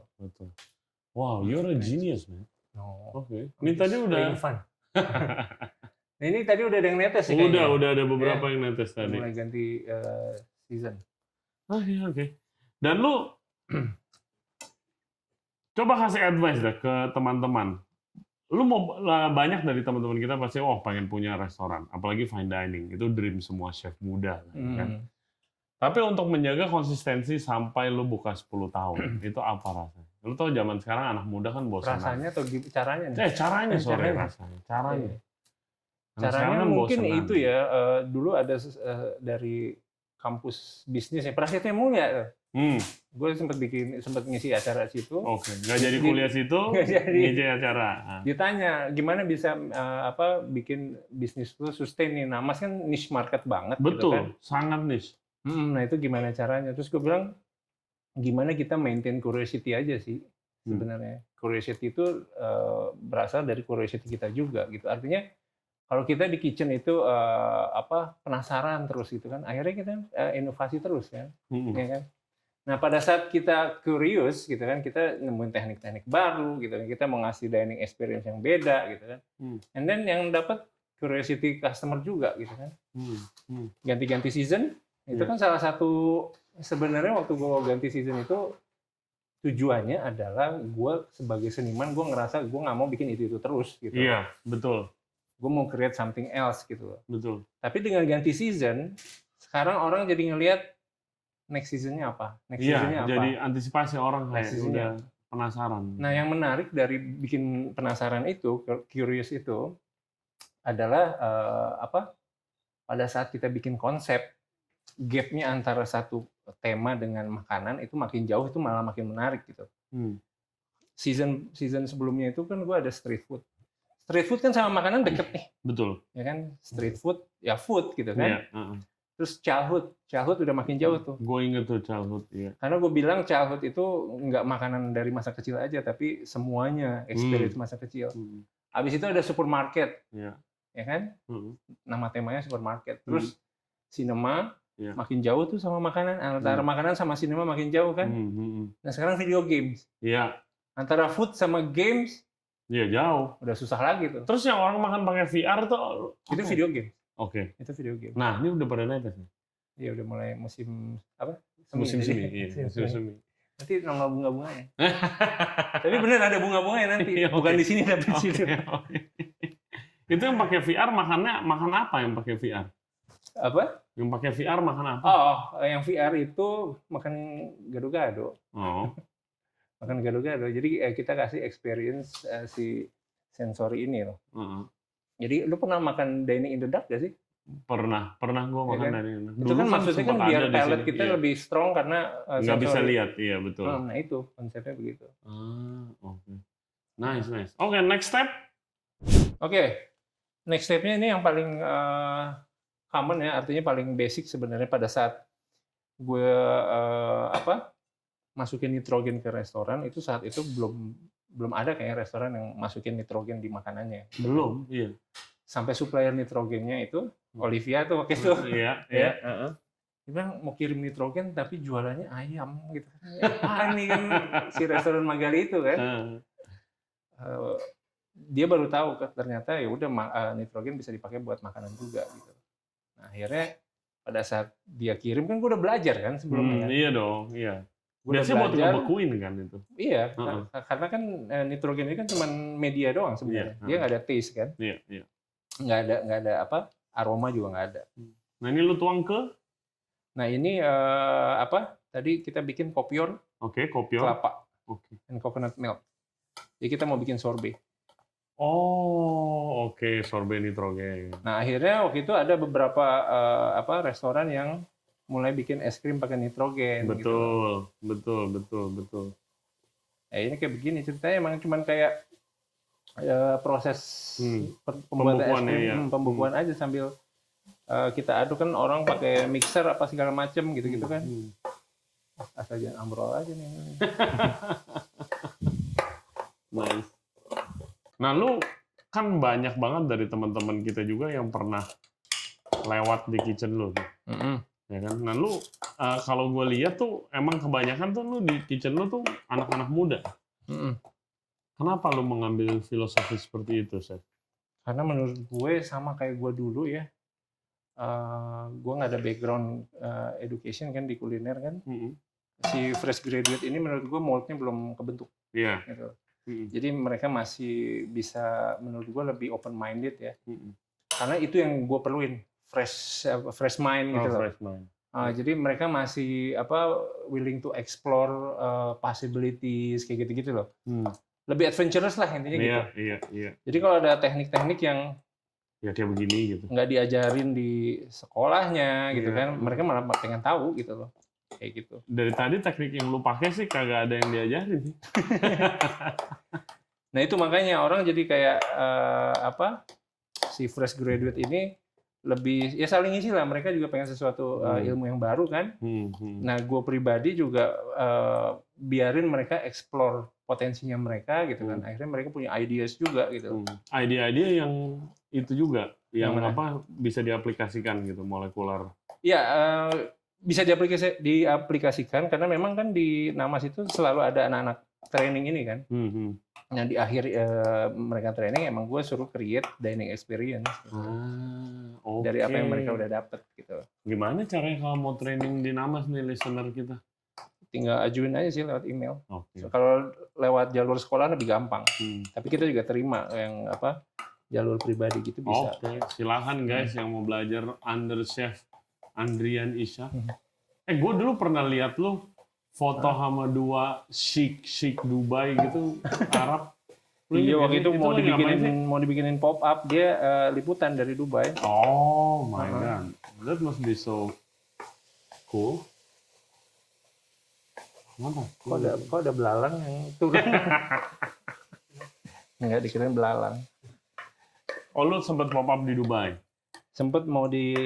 [SPEAKER 1] Wow, you're a genius, man.
[SPEAKER 2] No.
[SPEAKER 1] Oke. Ini tadi udah
[SPEAKER 2] fun. Ini tadi udah ada yang netes sih kayaknya.
[SPEAKER 1] Udah ada beberapa yang netes tadi.
[SPEAKER 2] Mulai ganti season.
[SPEAKER 1] Oke. Dan lu coba kasih advice deh ke teman-teman. Lu mau banyak dari teman-teman kita pasti pengen punya restoran, apalagi fine dining. Itu dream semua chef muda kan. Tapi untuk menjaga konsistensi sampai lu buka 10 tahun, itu apa rasanya? Lu tau zaman sekarang anak muda kan bosan.
[SPEAKER 2] Rasanya atau caranya nih?
[SPEAKER 1] Caranya.
[SPEAKER 2] Caranya mungkin itu ya, dulu ada dari kampus bisnis ya, Prasetya Mulia. Gue sempat ngisi acara situ.
[SPEAKER 1] Oke, nggak jadi kuliah situ, ngisi acara.
[SPEAKER 2] Ditanya gimana bisa bikin bisnis lu sustain nih. Nah, Mas kan niche market banget.
[SPEAKER 1] Betul,
[SPEAKER 2] gitu kan?
[SPEAKER 1] Sangat niche.
[SPEAKER 2] Nah itu gimana caranya? Terus gue bilang gimana kita maintain curiosity aja sih sebenarnya. Curiosity itu berasal dari curiosity kita juga gitu. Artinya kalau kita di kitchen itu penasaran terus gitu kan, akhirnya kita inovasi terus kan, ya kan. Nah pada saat kita curious gitu kan, kita nemuin teknik-teknik baru gitu kan, kita mau ngasih dining experience yang beda gitu kan. And then yang dapat curiosity customer juga gitu kan. Ganti-ganti season itu kan salah satu sebenarnya waktu gue ganti season itu tujuannya adalah gue sebagai seniman gue ngerasa gue nggak mau bikin itu terus gitu.
[SPEAKER 1] Iya betul.
[SPEAKER 2] Gue mau create something else gitu.
[SPEAKER 1] Betul.
[SPEAKER 2] Tapi dengan ganti season, sekarang orang jadi ngelihat next seasonnya apa, seasonnya apa.
[SPEAKER 1] Jadi antisipasi orang kayak udah penasaran.
[SPEAKER 2] Nah, yang menarik dari bikin penasaran itu, curious itu, adalah pada saat kita bikin konsep, gap-nya antara satu tema dengan makanan itu makin jauh, itu malah makin menarik gitu. Season sebelumnya itu kan gue ada street food. Street food kan sama makanan deket nih.
[SPEAKER 1] Betul.
[SPEAKER 2] Ya kan, street food, ya food gitu kan. Terus childhood udah makin jauh tuh.
[SPEAKER 1] Gue inget tuh childhood, iya.
[SPEAKER 2] Karena gue bilang childhood itu nggak makanan dari masa kecil aja, tapi semuanya experience masa kecil. Habis itu ada supermarket, ya kan? Nama temanya supermarket. Terus cinema, makin jauh tuh sama makanan. Antara makanan sama cinema makin jauh kan? Nah sekarang video games.
[SPEAKER 1] Iya.
[SPEAKER 2] Antara food sama games,
[SPEAKER 1] iya jauh.
[SPEAKER 2] Udah susah lagi tuh.
[SPEAKER 1] Terus yang orang makan pakai VR tuh
[SPEAKER 2] itu video game.
[SPEAKER 1] Oke.
[SPEAKER 2] Itu video game.
[SPEAKER 1] Nah, ini udah pada netes nih.
[SPEAKER 2] Iya, udah mulai musim apa?
[SPEAKER 1] Musim semi. Iya, musim semi.
[SPEAKER 2] Nanti nongol bunga-bunganya. Tapi bener ada bunga-bunganya nanti. Bukan di sini tapi di situ.
[SPEAKER 1] Itu yang pakai VR makan apa yang pakai VR?
[SPEAKER 2] Apa?
[SPEAKER 1] Yang pakai VR makan apa?
[SPEAKER 2] Oh, yang VR itu makan gado-gado.
[SPEAKER 1] Oh.
[SPEAKER 2] Makan gado-gado. Jadi kita kasih experience si sensori ini loh. Jadi lu pernah makan dining in the dark gak sih?
[SPEAKER 1] Pernah gue makan
[SPEAKER 2] kan?
[SPEAKER 1] dining in the dark.
[SPEAKER 2] Itu kan maksudnya kan biar palate kita lebih strong karena
[SPEAKER 1] nggak bisa lihat, iya betul.
[SPEAKER 2] Nah itu konsepnya begitu.
[SPEAKER 1] Oke. Nice. Oke, next step.
[SPEAKER 2] Oke. Next stepnya ini yang paling common ya, artinya paling basic sebenarnya pada saat gue masukin nitrogen ke restoran itu saat itu belum ada kayak restoran yang masukin nitrogen di makanannya.
[SPEAKER 1] Belum, iya.
[SPEAKER 2] Sampai supplier nitrogennya itu Olivia tuh waktu itu.
[SPEAKER 1] Iya.
[SPEAKER 2] Dia bilang mau kirim nitrogen tapi jualannya ayam gitu. Apaan nih kan si restoran Magali itu kan. Dia baru tahu ternyata ya udah nitrogen bisa dipakai buat makanan juga gitu. Nah, akhirnya pada saat dia kirim kan gue udah belajar kan sebelumnya.
[SPEAKER 1] Iya dong, iya. Biasanya buat ngebekuin kan itu.
[SPEAKER 2] Iya, karena kan nitrogen ini kan cuma media doang sebenarnya. Dia nggak ada taste kan.
[SPEAKER 1] Iya.
[SPEAKER 2] Nggak ada aroma juga nggak ada.
[SPEAKER 1] Nah ini lu tuang ke?
[SPEAKER 2] Nah ini tadi kita bikin kopior.
[SPEAKER 1] Oke, kopior.
[SPEAKER 2] Kelapa.
[SPEAKER 1] Oke.
[SPEAKER 2] And coconut milk. Jadi kita mau bikin sorbet.
[SPEAKER 1] Oh, oke, sorbet nitrogen.
[SPEAKER 2] Nah akhirnya waktu itu ada beberapa restoran yang mulai bikin es krim pakai nitrogen.
[SPEAKER 1] Betul.
[SPEAKER 2] Ini kayak begini ceritanya, emang cuman kayak proses
[SPEAKER 1] Pembukuannya,
[SPEAKER 2] es krim,
[SPEAKER 1] ya.
[SPEAKER 2] pembukuan aja sambil kita aduk kan orang pakai mixer apa segala macem gitu-gitu kan. Asal jangan ambrol aja nih.
[SPEAKER 1] Nice. Nah, lu kan banyak banget dari teman-teman kita juga yang pernah lewat di kitchen lu, ya kan? Nah, lu kalau gue lihat tuh emang kebanyakan tuh lu di kitchen lu tuh anak-anak muda. Kenapa lu mengambil filosofi seperti itu, Chef?
[SPEAKER 2] Karena menurut gue sama kayak gue dulu ya. Gue nggak ada background education kan di kuliner kan. Si fresh graduate ini menurut gue moldnya belum kebentuk.
[SPEAKER 1] Iya.
[SPEAKER 2] Gitu. Jadi mereka masih bisa menurut gue lebih open minded ya. Karena itu yang gue perluin, fresh mind gitu loh.
[SPEAKER 1] Fresh mind.
[SPEAKER 2] Jadi mereka masih willing to explore possibilities kayak gitu-gitu loh. Lebih adventurous lah intinya gitu.
[SPEAKER 1] Iya.
[SPEAKER 2] Jadi kalau ada teknik-teknik yang
[SPEAKER 1] ya kayak begini gitu,
[SPEAKER 2] nggak diajarin di sekolahnya gitu kan, mereka malah pengen tahu gitu loh. Kayak gitu.
[SPEAKER 1] Dari tadi teknik yang lu pakai sih kagak ada yang diajarin sih.
[SPEAKER 2] Nah itu makanya orang jadi kayak si fresh graduate ini lebih ya saling isi lah, mereka juga pengen sesuatu ilmu yang baru kan. Nah gue pribadi juga biarin mereka explore potensinya mereka gitu kan. Akhirnya mereka punya ideas juga gitu.
[SPEAKER 1] Ide-ide yang itu juga yang bisa diaplikasikan gitu, molekular.
[SPEAKER 2] Iya, bisa diaplikasikan karena memang kan di Namas itu selalu ada anak-anak training ini kan. Nah di akhir mereka training emang gue suruh create dining experience gitu. Dari apa yang mereka udah dapet gitu.
[SPEAKER 1] Gimana caranya kalau mau training di Namas nih listener kita?
[SPEAKER 2] Tinggal ajuin aja sih lewat email. So, kalau lewat jalur sekolah lebih gampang. Tapi kita juga terima yang jalur pribadi gitu bisa.
[SPEAKER 1] Silakan guys yang mau belajar under Chef Andrian Ishak. Gue dulu pernah lihat lu foto sama dua chic Dubai gitu, Arab.
[SPEAKER 2] Iya, waktu itu mau dibikinin pop up, dia liputan dari Dubai.
[SPEAKER 1] Oh my god, that must be so cool.
[SPEAKER 2] Kok ada belalang yang turun? Enggak, dikirain belalang.
[SPEAKER 1] Oh, lu sempat pop up di Dubai?
[SPEAKER 2] Sempet mau di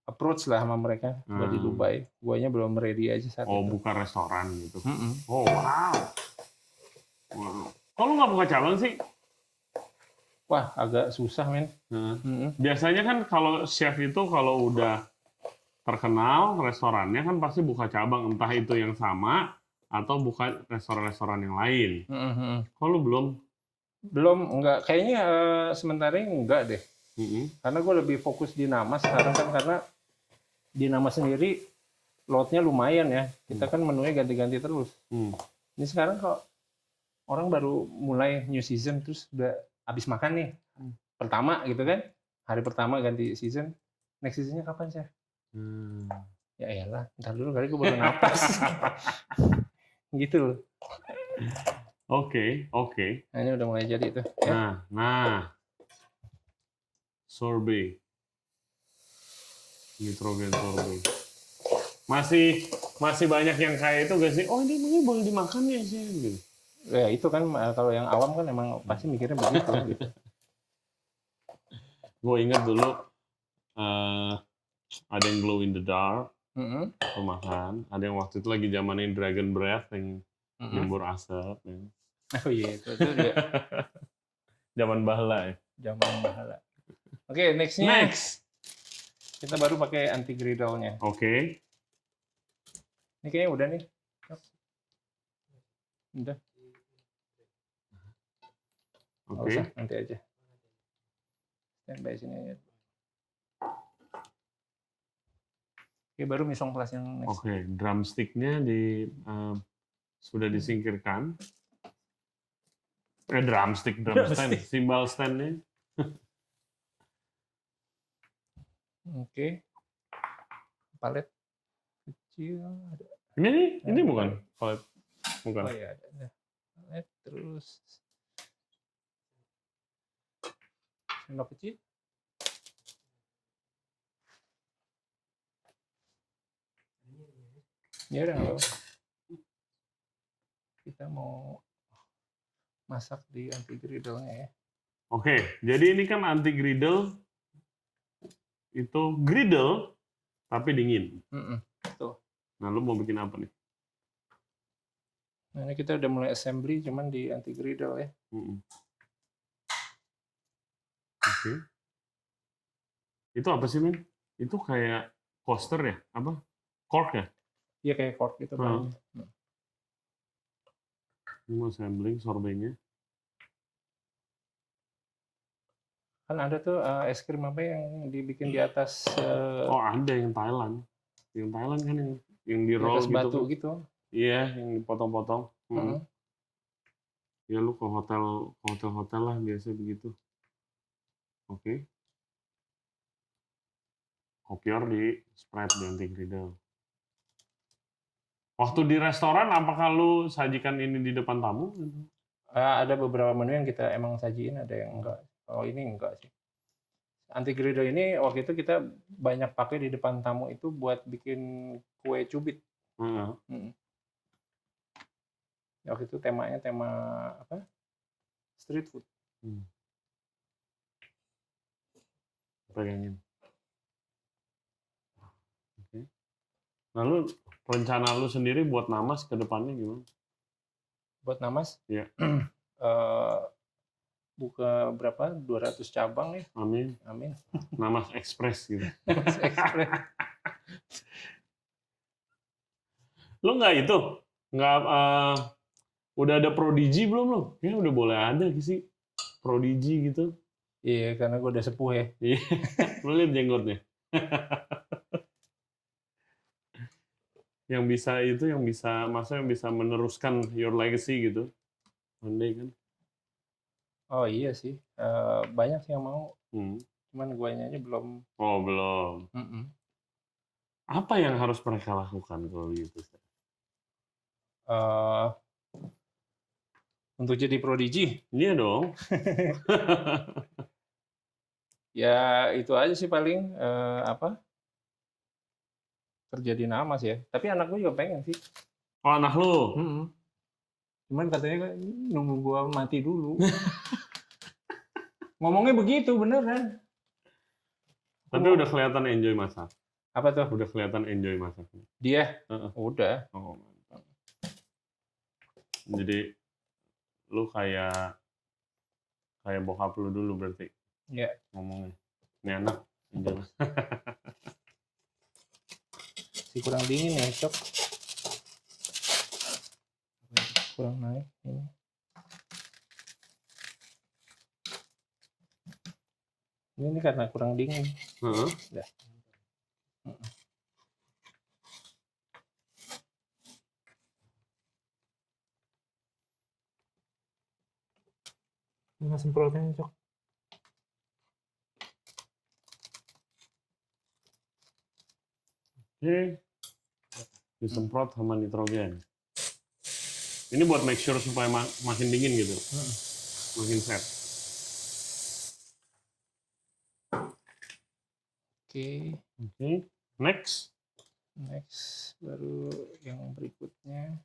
[SPEAKER 2] approach lah sama mereka buat di Dubai. Guanya belum ready aja saat itu.
[SPEAKER 1] Buka restoran gitu. Oh wow. Kok lu nggak buka cabang sih?
[SPEAKER 2] Wah, agak susah men.
[SPEAKER 1] Biasanya kan kalau chef itu kalau udah terkenal restorannya kan pasti buka cabang, entah itu yang sama atau buka restoran-restoran yang lain. Kok lu belum?
[SPEAKER 2] Belum, enggak. Kayaknya sementara ini enggak deh. Karena gue lebih fokus di Namas sekarang kan, karena di Namas sendiri loadnya lumayan ya. Kita kan menunya ganti-ganti terus. Ini sekarang kok orang baru mulai new season terus udah habis makan nih. Pertama gitu kan. Hari pertama ganti season. Next seasonnya kapan sih? Ya iyalah, ntar dulu kali gue baru napas. Gitu loh.
[SPEAKER 1] Oke.
[SPEAKER 2] Nah, ini udah mulai jadi tuh. Ya.
[SPEAKER 1] Nah. Sorbet. Nitrogen sorbet. Masih banyak yang kayak itu gak sih? Oh, ini mungkin boleh dimakan ya sih gitu.
[SPEAKER 2] Ya itu kan kalau yang awam kan emang pasti mikirnya begitu gitu.
[SPEAKER 1] Gue ingat dulu ada yang glow in the dark, pemakan. Ada yang waktu itu lagi zamanin dragon breath yang jembur asap. Ya.
[SPEAKER 2] Oh iya, itu dia.
[SPEAKER 1] Zaman bahala ya.
[SPEAKER 2] Zaman bahala. Oke, next. Kita baru pakai anti griddle-nya.
[SPEAKER 1] Oke.
[SPEAKER 2] Ini kayaknya udah nih. Udah.
[SPEAKER 1] Oke.
[SPEAKER 2] Nanti aja. Standby sini aja. Oke, baru mise en place yang next.
[SPEAKER 1] Oke, drumstick-nya sudah disingkirkan. Drum stand, cymbal stand-nya.
[SPEAKER 2] Oke. Palet kecil ada.
[SPEAKER 1] Ini bukan palet. Bukan.
[SPEAKER 2] Oh iya ada. Palet terus sendok kecil. Ya udah, kita mau masak di anti griddle-nya ya.
[SPEAKER 1] Oke, jadi ini kan anti griddle itu griddle tapi dingin.
[SPEAKER 2] Tuh.
[SPEAKER 1] Nah, lu mau bikin apa nih?
[SPEAKER 2] Nah, ini kita udah mulai assembly cuman di anti griddle ya.
[SPEAKER 1] Oke. Itu apa sih, Min? Itu kayak coaster ya? Apa? Cork ya?
[SPEAKER 2] Iya kayak cork gitu bahannya.
[SPEAKER 1] Ini mau sampling sorbetnya.
[SPEAKER 2] Kan ada tuh es krim apa yang dibikin di atas
[SPEAKER 1] Oh, ada yang Thailand. Yang Thailand kan yang di
[SPEAKER 2] di
[SPEAKER 1] roll
[SPEAKER 2] atas
[SPEAKER 1] gitu.
[SPEAKER 2] batu
[SPEAKER 1] Kan?
[SPEAKER 2] gitu.
[SPEAKER 1] Iya, yang dipotong-potong. Ya lu ke hotel lah biasa begitu. Oke. Kopior di spread di anti griddle. Waktu di restoran, apakah lu sajikan ini di depan tamu?
[SPEAKER 2] Ada beberapa menu yang kita emang sajiin, ada yang enggak. Oh ini enggak sih. Anti griddle ini waktu itu kita banyak pakai di depan tamu itu buat bikin kue cubit. Waktu itu temanya tema apa? Street food.
[SPEAKER 1] Pegangin. Oke. Lalu rencana lu sendiri buat Namas ke depannya gimana?
[SPEAKER 2] Buat Namas?
[SPEAKER 1] Iya.
[SPEAKER 2] Buka berapa? 200 cabang ya.
[SPEAKER 1] Amin. Namas Express gitu.
[SPEAKER 2] Namas Express.
[SPEAKER 1] Lu nggak itu? Nggak udah ada Prodigy belum lu? Ya udah boleh ada sih. Prodigy gitu.
[SPEAKER 2] Iya, karena gue udah sepuh ya.
[SPEAKER 1] Iya. Lu lihat jenggotnya. yang bisa meneruskan your legacy gitu. Andai kan.
[SPEAKER 2] Oh iya sih, banyak sih yang mau. Cuman guanya aja belum.
[SPEAKER 1] Oh belum. Apa yang harus mereka lakukan kalau gitu?
[SPEAKER 2] Untuk jadi Prodigy?
[SPEAKER 1] Iya dong.
[SPEAKER 2] Ya itu aja sih paling kerja di Namas ya. Tapi anak gue juga pengen sih.
[SPEAKER 1] Oh anak lu?
[SPEAKER 2] Cuman katanya nunggu gue mati dulu. Ngomongnya begitu beneran.
[SPEAKER 1] Tapi udah kelihatan enjoy masak.
[SPEAKER 2] Apa tuh?
[SPEAKER 1] Udah kelihatan enjoy masak.
[SPEAKER 2] Dia? Udah.
[SPEAKER 1] Oh mantap. Jadi lu kayak bokap lu dulu berarti.
[SPEAKER 2] Iya.
[SPEAKER 1] Ngomongnya. Ini anak enjoy.
[SPEAKER 2] Si kurang dingin ya, Cok. Kurang naik ini. Ini karena kurang dingin. Udah. Ini semprotnya, Cok.
[SPEAKER 1] Oke. Disemprot sama nitrogen. Ini buat make sure supaya makin dingin gitu. Makin set. Oke. Next. Baru
[SPEAKER 2] yang berikutnya.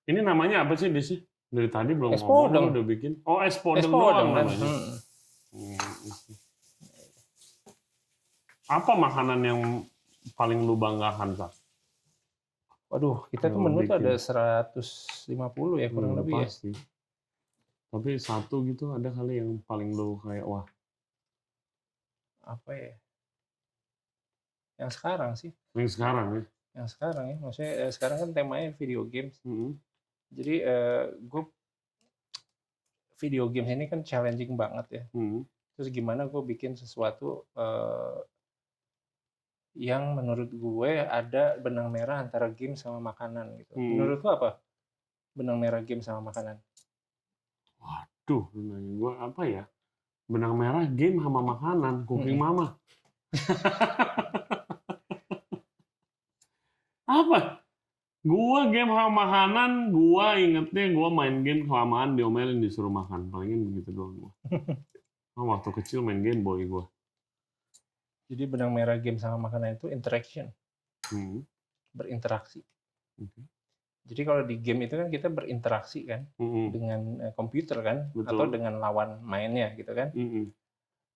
[SPEAKER 1] Ini namanya apa sih, Desi? Dari tadi belum
[SPEAKER 2] es
[SPEAKER 1] ngomong, udah bikin. Oh, es podeng doang namanya. Apa makanan yang paling lu banggakan, Kak?
[SPEAKER 2] Waduh, kita tuh menu tuh ada 150 ya kurang lebih
[SPEAKER 1] pasti. Ya. Tapi satu gitu ada kali yang paling lu kayak wah.
[SPEAKER 2] Apa ya? Yang sekarang sih.
[SPEAKER 1] Yang sekarang ya?
[SPEAKER 2] Yang sekarang ya. Maksudnya sekarang kan temanya video games. Jadi gue video games ini kan challenging banget ya. Terus gimana gue bikin sesuatu yang menurut gue ada benang merah antara game sama makanan gitu. Menurut lo apa benang merah game sama makanan?
[SPEAKER 1] Waduh, nanya gue apa ya? Benang merah game sama makanan, cooking mama. Apa? Gua game sama makanan, gua ingetnya gua main game kelamaan diomelin disuruh makan. Palingin begitu doang gua. Waktu kecil main Game Boy gua.
[SPEAKER 2] Jadi benang merah game sama makanan itu interaction. Berinteraksi. Jadi kalau di game itu kan kita berinteraksi kan dengan komputer kan,
[SPEAKER 1] Betul.
[SPEAKER 2] atau dengan lawan mainnya gitu kan.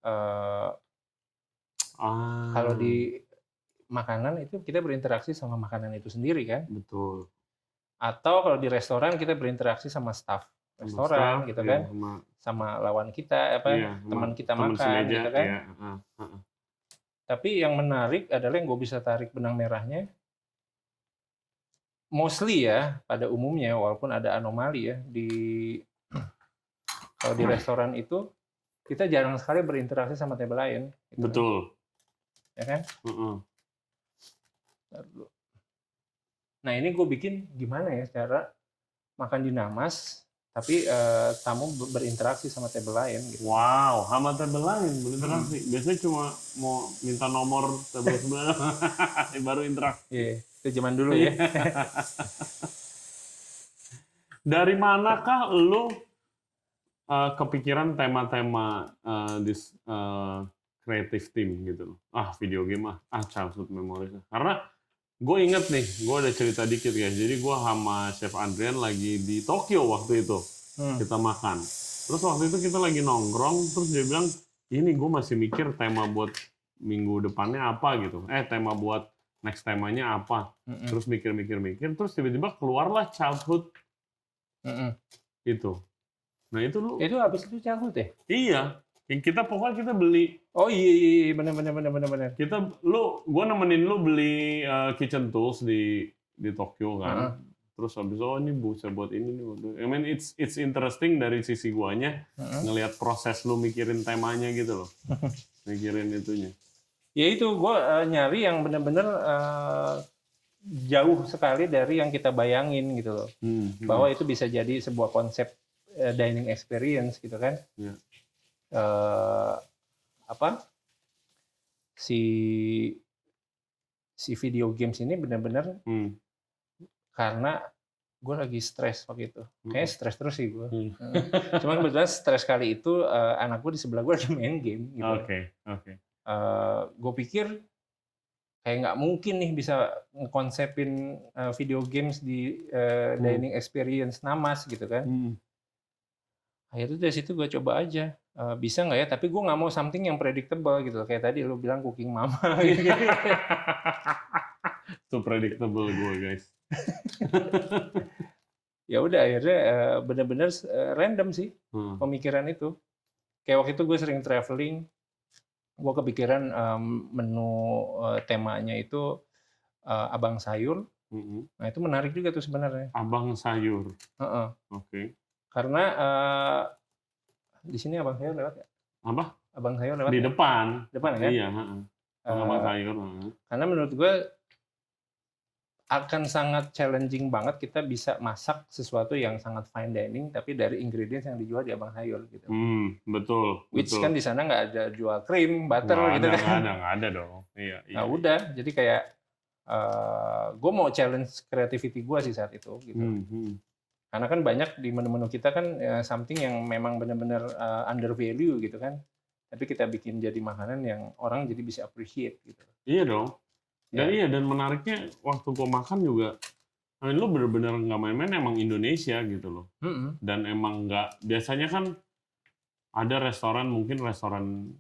[SPEAKER 2] Eh, Kalau di makanan itu kita berinteraksi sama makanan itu sendiri kan.
[SPEAKER 1] Betul.
[SPEAKER 2] Atau kalau di restoran kita berinteraksi sama staff restoran gitu kan, sama lawan kita teman kita makan gitu kan. Tapi yang menarik adalah yang gue bisa tarik benang merahnya, mostly ya pada umumnya, walaupun ada anomali ya kalau di restoran itu kita jarang sekali berinteraksi sama table lain. Gitu
[SPEAKER 1] Betul.
[SPEAKER 2] Kan? Ya kan? Nah ini gue bikin gimana ya cara makan di Namas, tapi tamu berinteraksi sama table lain. Gitu.
[SPEAKER 1] Wow, sama table lain berinteraksi. Biasanya cuma mau minta nomor table sebelah, baru interaksi.
[SPEAKER 2] Iya, itu zaman dulu ya.
[SPEAKER 1] Dari manakah lu kepikiran tema-tema creative team gitu? Video game childhood memories. Karena gue inget nih, gue ada cerita dikit guys. Jadi gue sama Chef Adrian lagi di Tokyo waktu itu. Kita makan. Terus waktu itu kita lagi nongkrong, terus dia bilang, ini gue masih mikir tema buat minggu depannya apa gitu. Tema buat next temanya apa. Terus mikir-mikir, terus tiba-tiba keluarlah childhood. Itu. Nah itu lu.
[SPEAKER 2] Itu habis itu childhood ya?
[SPEAKER 1] Iya. Kita pokoknya kita beli.
[SPEAKER 2] Oh iya benar.
[SPEAKER 1] Gue nemenin lu beli kitchen tools di Tokyo kan. Terus habis ini bisa buat ini nih. I mean it's interesting dari sisi guanya ngelihat proses lu mikirin temanya gitu loh. Mikirin itunya.
[SPEAKER 2] Ya itu gue nyari yang benar-benar jauh sekali dari yang kita bayangin gitu loh. Bahwa itu bisa jadi sebuah konsep dining experience gitu kan.
[SPEAKER 1] Yeah.
[SPEAKER 2] Si video games ini benar-benar karena gue lagi stres waktu itu. Kayaknya stres terus sih gue. Cuman kebetulan stres kali itu anak gue di sebelah gue lagi main game gitu.
[SPEAKER 1] Oke.
[SPEAKER 2] Gue pikir kayak nggak mungkin nih bisa ngekonsepin video games di dining experience Namas gitu kan. Akhirnya dari situ gue coba aja. Bisa nggak ya? Tapi gue nggak mau something yang predictable gitu. Kayak tadi lu bilang cooking mama. Gitu.
[SPEAKER 1] Itu predictable gue guys.
[SPEAKER 2] Ya udah akhirnya benar-benar random sih pemikiran itu. Kayak waktu itu gue sering traveling, gue kepikiran menu temanya itu abang sayur. Nah itu menarik juga tuh sebenarnya.
[SPEAKER 1] Abang sayur. Oke.
[SPEAKER 2] Karena di sini abang sayur lewat ya?
[SPEAKER 1] Apa?
[SPEAKER 2] Abang sayur lewat
[SPEAKER 1] di
[SPEAKER 2] ya?
[SPEAKER 1] depan
[SPEAKER 2] kan?
[SPEAKER 1] Iya. Abang sayur.
[SPEAKER 2] Karena menurut gue akan sangat challenging banget kita bisa masak sesuatu yang sangat fine dining tapi dari ingredients yang dijual di abang sayur gitu.
[SPEAKER 1] Betul.
[SPEAKER 2] Which kan di sana nggak ada jual krim, butter gitu kan?
[SPEAKER 1] Nggak ada dong. Iya.
[SPEAKER 2] Nah udah, jadi kayak gue mau challenge creativity gue sih saat itu gitu. Karena kan banyak di menu-menu kita kan something yang memang benar-benar under value gitu kan. Tapi kita bikin jadi makanan yang orang jadi bisa appreciate gitu.
[SPEAKER 1] Iya dong. Dan menariknya waktu gue makan juga, lu bener-bener nggak main-main emang Indonesia gitu loh. Dan emang nggak, biasanya kan ada mungkin restoran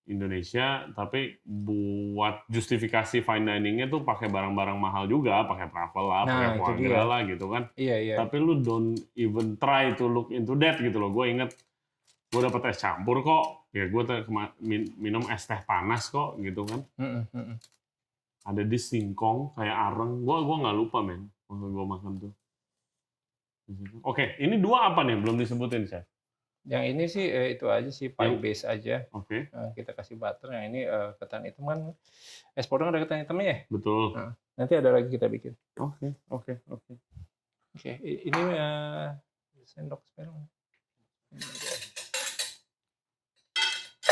[SPEAKER 1] Indonesia, tapi buat justifikasi fine dining-nya tuh pakai barang-barang mahal juga, pakai travel lah, pakai foie gras lah gitu kan.
[SPEAKER 2] Iya.
[SPEAKER 1] Tapi lu don't even try to look into that gitu loh. Gue inget, gue dapet es campur kok. Ya gue minum es teh panas kok gitu kan. Ada di singkong kayak areng. Gue nggak lupa men waktu gue makan tuh. Oke, ini dua apa nih belum disebutin Chef?
[SPEAKER 2] Yang ini sih itu aja sih pie base aja.
[SPEAKER 1] Oke.
[SPEAKER 2] Kita kasih butter. Yang ini ketan hitam kan. Es podong ada ketan hitamnya ya?
[SPEAKER 1] Betul.
[SPEAKER 2] Nah, nanti ada lagi kita bikin.
[SPEAKER 1] Oke.
[SPEAKER 2] Ini sendok sekarang.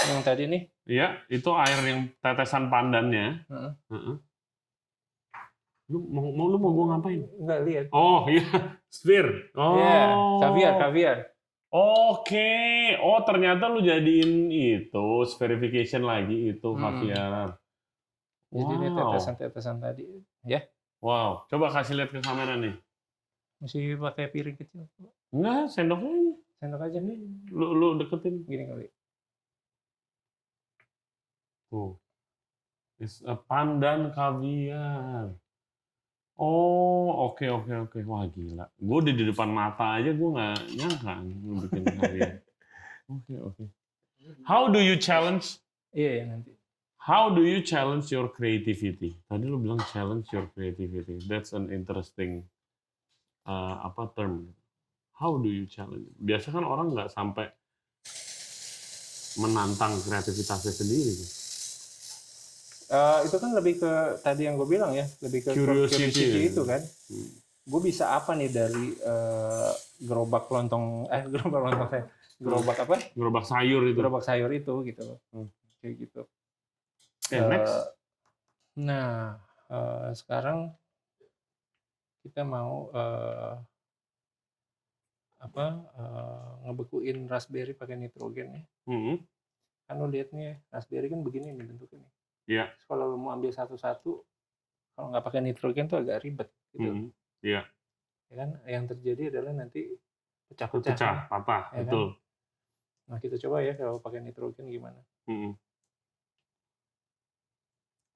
[SPEAKER 2] Yang tadi nih?
[SPEAKER 1] Iya, itu air yang tetesan pandannya. Lu mau gue ngapain?
[SPEAKER 2] Nggak lihat.
[SPEAKER 1] Oh iya, sphere. Oh.
[SPEAKER 2] Yeah, kaviar.
[SPEAKER 1] Oke. Oh ternyata lu jadiin itu verification lagi itu kaviar.
[SPEAKER 2] Jadi ini tetesan-tetesan tadi, ya.
[SPEAKER 1] Wow. Coba kasih lihat ke kamera nih.
[SPEAKER 2] Mesti pakai piring kecil.
[SPEAKER 1] Enggak, sendok aja.
[SPEAKER 2] Sendok aja nih.
[SPEAKER 1] Lu deketin.
[SPEAKER 2] Gini kali.
[SPEAKER 1] Tuh. It's a pandan kaviar. Oh, oke. Wah, gila. Gue udah di depan mata aja gue nggak nyangka lu bikin kaviar. Oke. How do you challenge?
[SPEAKER 2] Iya, nanti.
[SPEAKER 1] How do you challenge your creativity? Tadi lu bilang challenge your creativity. That's an interesting term. How do you challenge? Biasa kan orang nggak sampai menantang kreativitasnya sendiri.
[SPEAKER 2] Itu kan lebih ke tadi yang gue bilang ya, lebih ke
[SPEAKER 1] Curiosity
[SPEAKER 2] itu kan. Gue bisa apa nih dari gerobak lontong gerobak apa?
[SPEAKER 1] Gerobak sayur itu.
[SPEAKER 2] Gerobak sayur itu gitu loh. Kayak gitu.
[SPEAKER 1] Next.
[SPEAKER 2] Nah, sekarang kita mau ngebekuin raspberry pakai nitrogen ya. Kan lo lihat nih, raspberry kan begini nih bentuknya.
[SPEAKER 1] Iya.
[SPEAKER 2] Kalau lo mau ambil satu-satu, kalau nggak pakai nitrogen tuh agak ribet gitu.
[SPEAKER 1] Iya.
[SPEAKER 2] Ya kan, yang terjadi adalah nanti
[SPEAKER 1] pecah, patah, ya betul. Kan?
[SPEAKER 2] Nah, kita coba ya kalau pakai nitrogen gimana.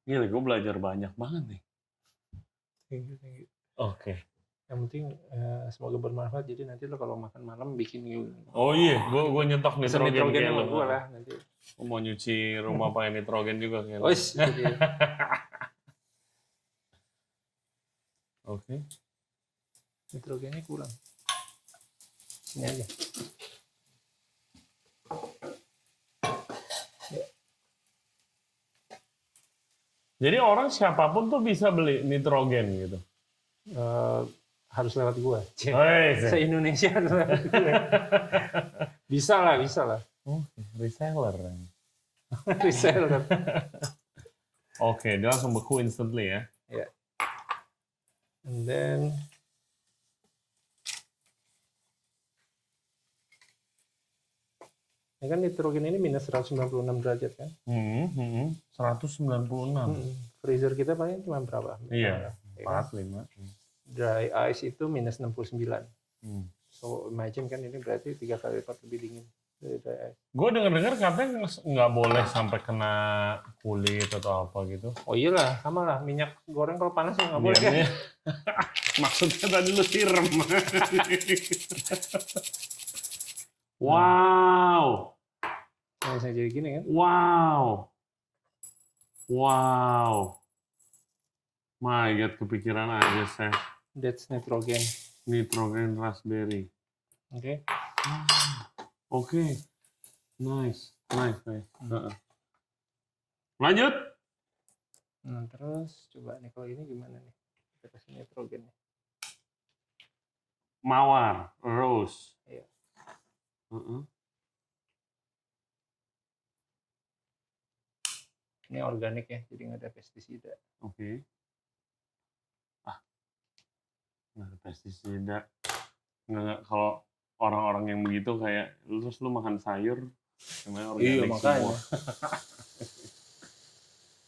[SPEAKER 1] Gila, gue belajar banyak banget nih.
[SPEAKER 2] Thank you.
[SPEAKER 1] Oke.
[SPEAKER 2] Yang penting semoga bermanfaat. Jadi nanti lo kalau makan malam bikin
[SPEAKER 1] Oh iya, gue nyetok nitrogen kayak lo.
[SPEAKER 2] Gue lah nanti.
[SPEAKER 1] Gue mau nyuci rumah pakai nitrogen juga kayak lo. Oke.
[SPEAKER 2] Nitrogennya kurang. Sini aja. Ya.
[SPEAKER 1] Jadi orang siapapun tuh bisa beli nitrogen gitu.
[SPEAKER 2] Harus lewat gua. Se-Indonesia harus lewat gua. Bisa lah.
[SPEAKER 1] Reseller.
[SPEAKER 2] Reseller.
[SPEAKER 1] Oke, dia langsung beku instantly ya.
[SPEAKER 2] Ya. And then ini kan nitrogen ini minus 196 derajat kan?
[SPEAKER 1] 196.
[SPEAKER 2] Freezer kita paling cuma berapa?
[SPEAKER 1] Iya, 45.
[SPEAKER 2] Dry ice itu minus 69. So imagine kan ini berarti 3 kali lipat lebih dingin dari dry ice.
[SPEAKER 1] Gue dengar katanya nggak boleh sampai kena kulit atau apa gitu.
[SPEAKER 2] Oh iyalah, sama lah. Minyak goreng kalau panas ya nggak boleh kan?
[SPEAKER 1] Maksudnya tadi lu siram. Wow.
[SPEAKER 2] Nah, bisa jadi gini kan?
[SPEAKER 1] Wow. My God, kepikiran aja saya.
[SPEAKER 2] That's nitrogen.
[SPEAKER 1] Nitrogen raspberry.
[SPEAKER 2] Oke.
[SPEAKER 1] Oke. Nice. Lanjut.
[SPEAKER 2] Nah, terus coba nih kalau ini gimana nih? Kita kasih nitrogen.
[SPEAKER 1] Mawar, rose.
[SPEAKER 2] Iya. Ini organik ya, jadi nggak ada pestisida.
[SPEAKER 1] Oke. Nggak ada pestisida. Nggak, kalau orang-orang yang begitu kayak terus lu makan sayur namanya organik semua.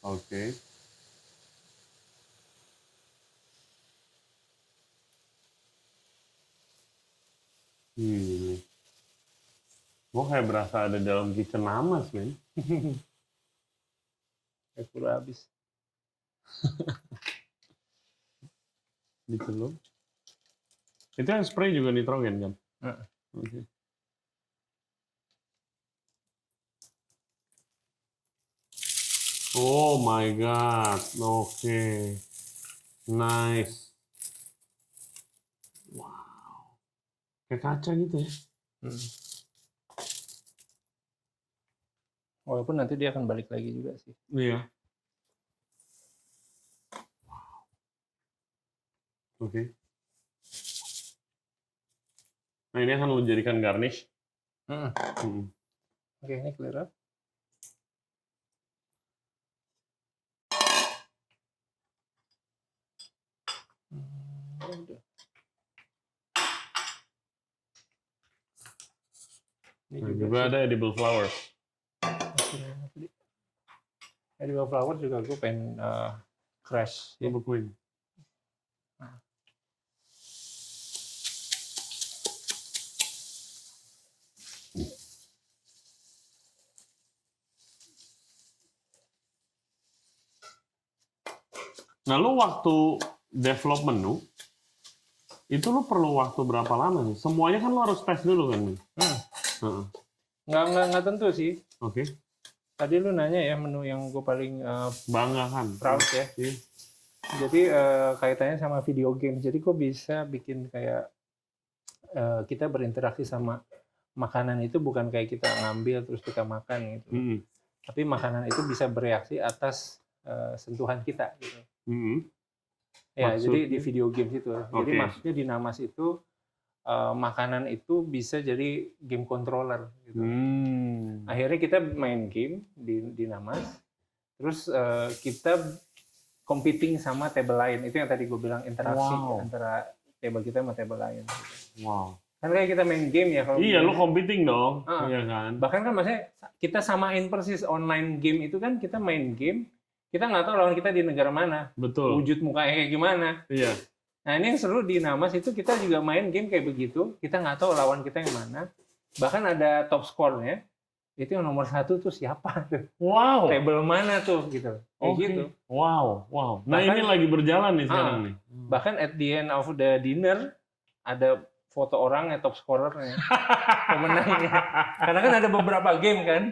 [SPEAKER 1] Oke. Gue kayak berasa ada dalam kitchen Namas, men.
[SPEAKER 2] Kayak pura habis.
[SPEAKER 1] Gitu loh. Itu yang spray juga nitrogen kan? Oke. Oh my God. Oke. Nice. Wow. Kayak kaca gitu ya?
[SPEAKER 2] Walaupun nanti dia akan balik lagi juga sih.
[SPEAKER 1] Iya. Oke. Nah, ini akan lu jadikan garnish.
[SPEAKER 2] Oke, ini clear up.
[SPEAKER 1] Ini juga ada edible flowers.
[SPEAKER 2] Edible flowers juga gue pengen crush.
[SPEAKER 1] Lu bekuin. Nah, lu waktu develop menu, itu lu perlu waktu berapa lama sih? Semuanya kan lu harus tes dulu kan? Heeh.
[SPEAKER 2] Nggak tentu sih.
[SPEAKER 1] Oke.
[SPEAKER 2] Tadi lu nanya ya menu yang gue paling
[SPEAKER 1] Bangga kan?
[SPEAKER 2] proud ya.
[SPEAKER 1] Iya.
[SPEAKER 2] Jadi kaitannya sama video game. Jadi kok bisa bikin kayak kita berinteraksi sama makanan itu bukan kayak kita ngambil terus kita makan gitu. Tapi makanan itu bisa bereaksi atas sentuhan kita gitu. Ya,
[SPEAKER 1] Maksudnya?
[SPEAKER 2] jadi di video games itu. Jadi
[SPEAKER 1] Oke.
[SPEAKER 2] maksudnya di Namas itu makanan itu bisa jadi game controller gitu. Akhirnya kita main game di Namas, terus kita competing sama table lain. Itu yang tadi gue bilang interaksi antara table kita sama table lain.
[SPEAKER 1] Wow.
[SPEAKER 2] Kan kayak kita main game ya kalau
[SPEAKER 1] Iya, lu competing dong. Iya kan?
[SPEAKER 2] Bahkan kan maksudnya kita samain persis online game itu kan kita main game, kita nggak tahu lawan kita di negara mana.
[SPEAKER 1] Betul.
[SPEAKER 2] Wujud mukanya kayak gimana.
[SPEAKER 1] Iya.
[SPEAKER 2] Nah ini yang seru di Namas itu kita juga main game kayak begitu, kita nggak tahu lawan kita yang mana. Bahkan ada top score-nya, itu yang nomor 1 tuh siapa tuh.
[SPEAKER 1] Wow.
[SPEAKER 2] Table mana tuh gitu. Kayak gitu.
[SPEAKER 1] Wow. Nah
[SPEAKER 2] Bahkan,
[SPEAKER 1] ini lagi berjalan nih sekarang nih.
[SPEAKER 2] Bahkan at the end of the dinner, ada foto orangnya, top scorernya, pemenangnya. Karena kan ada beberapa game kan,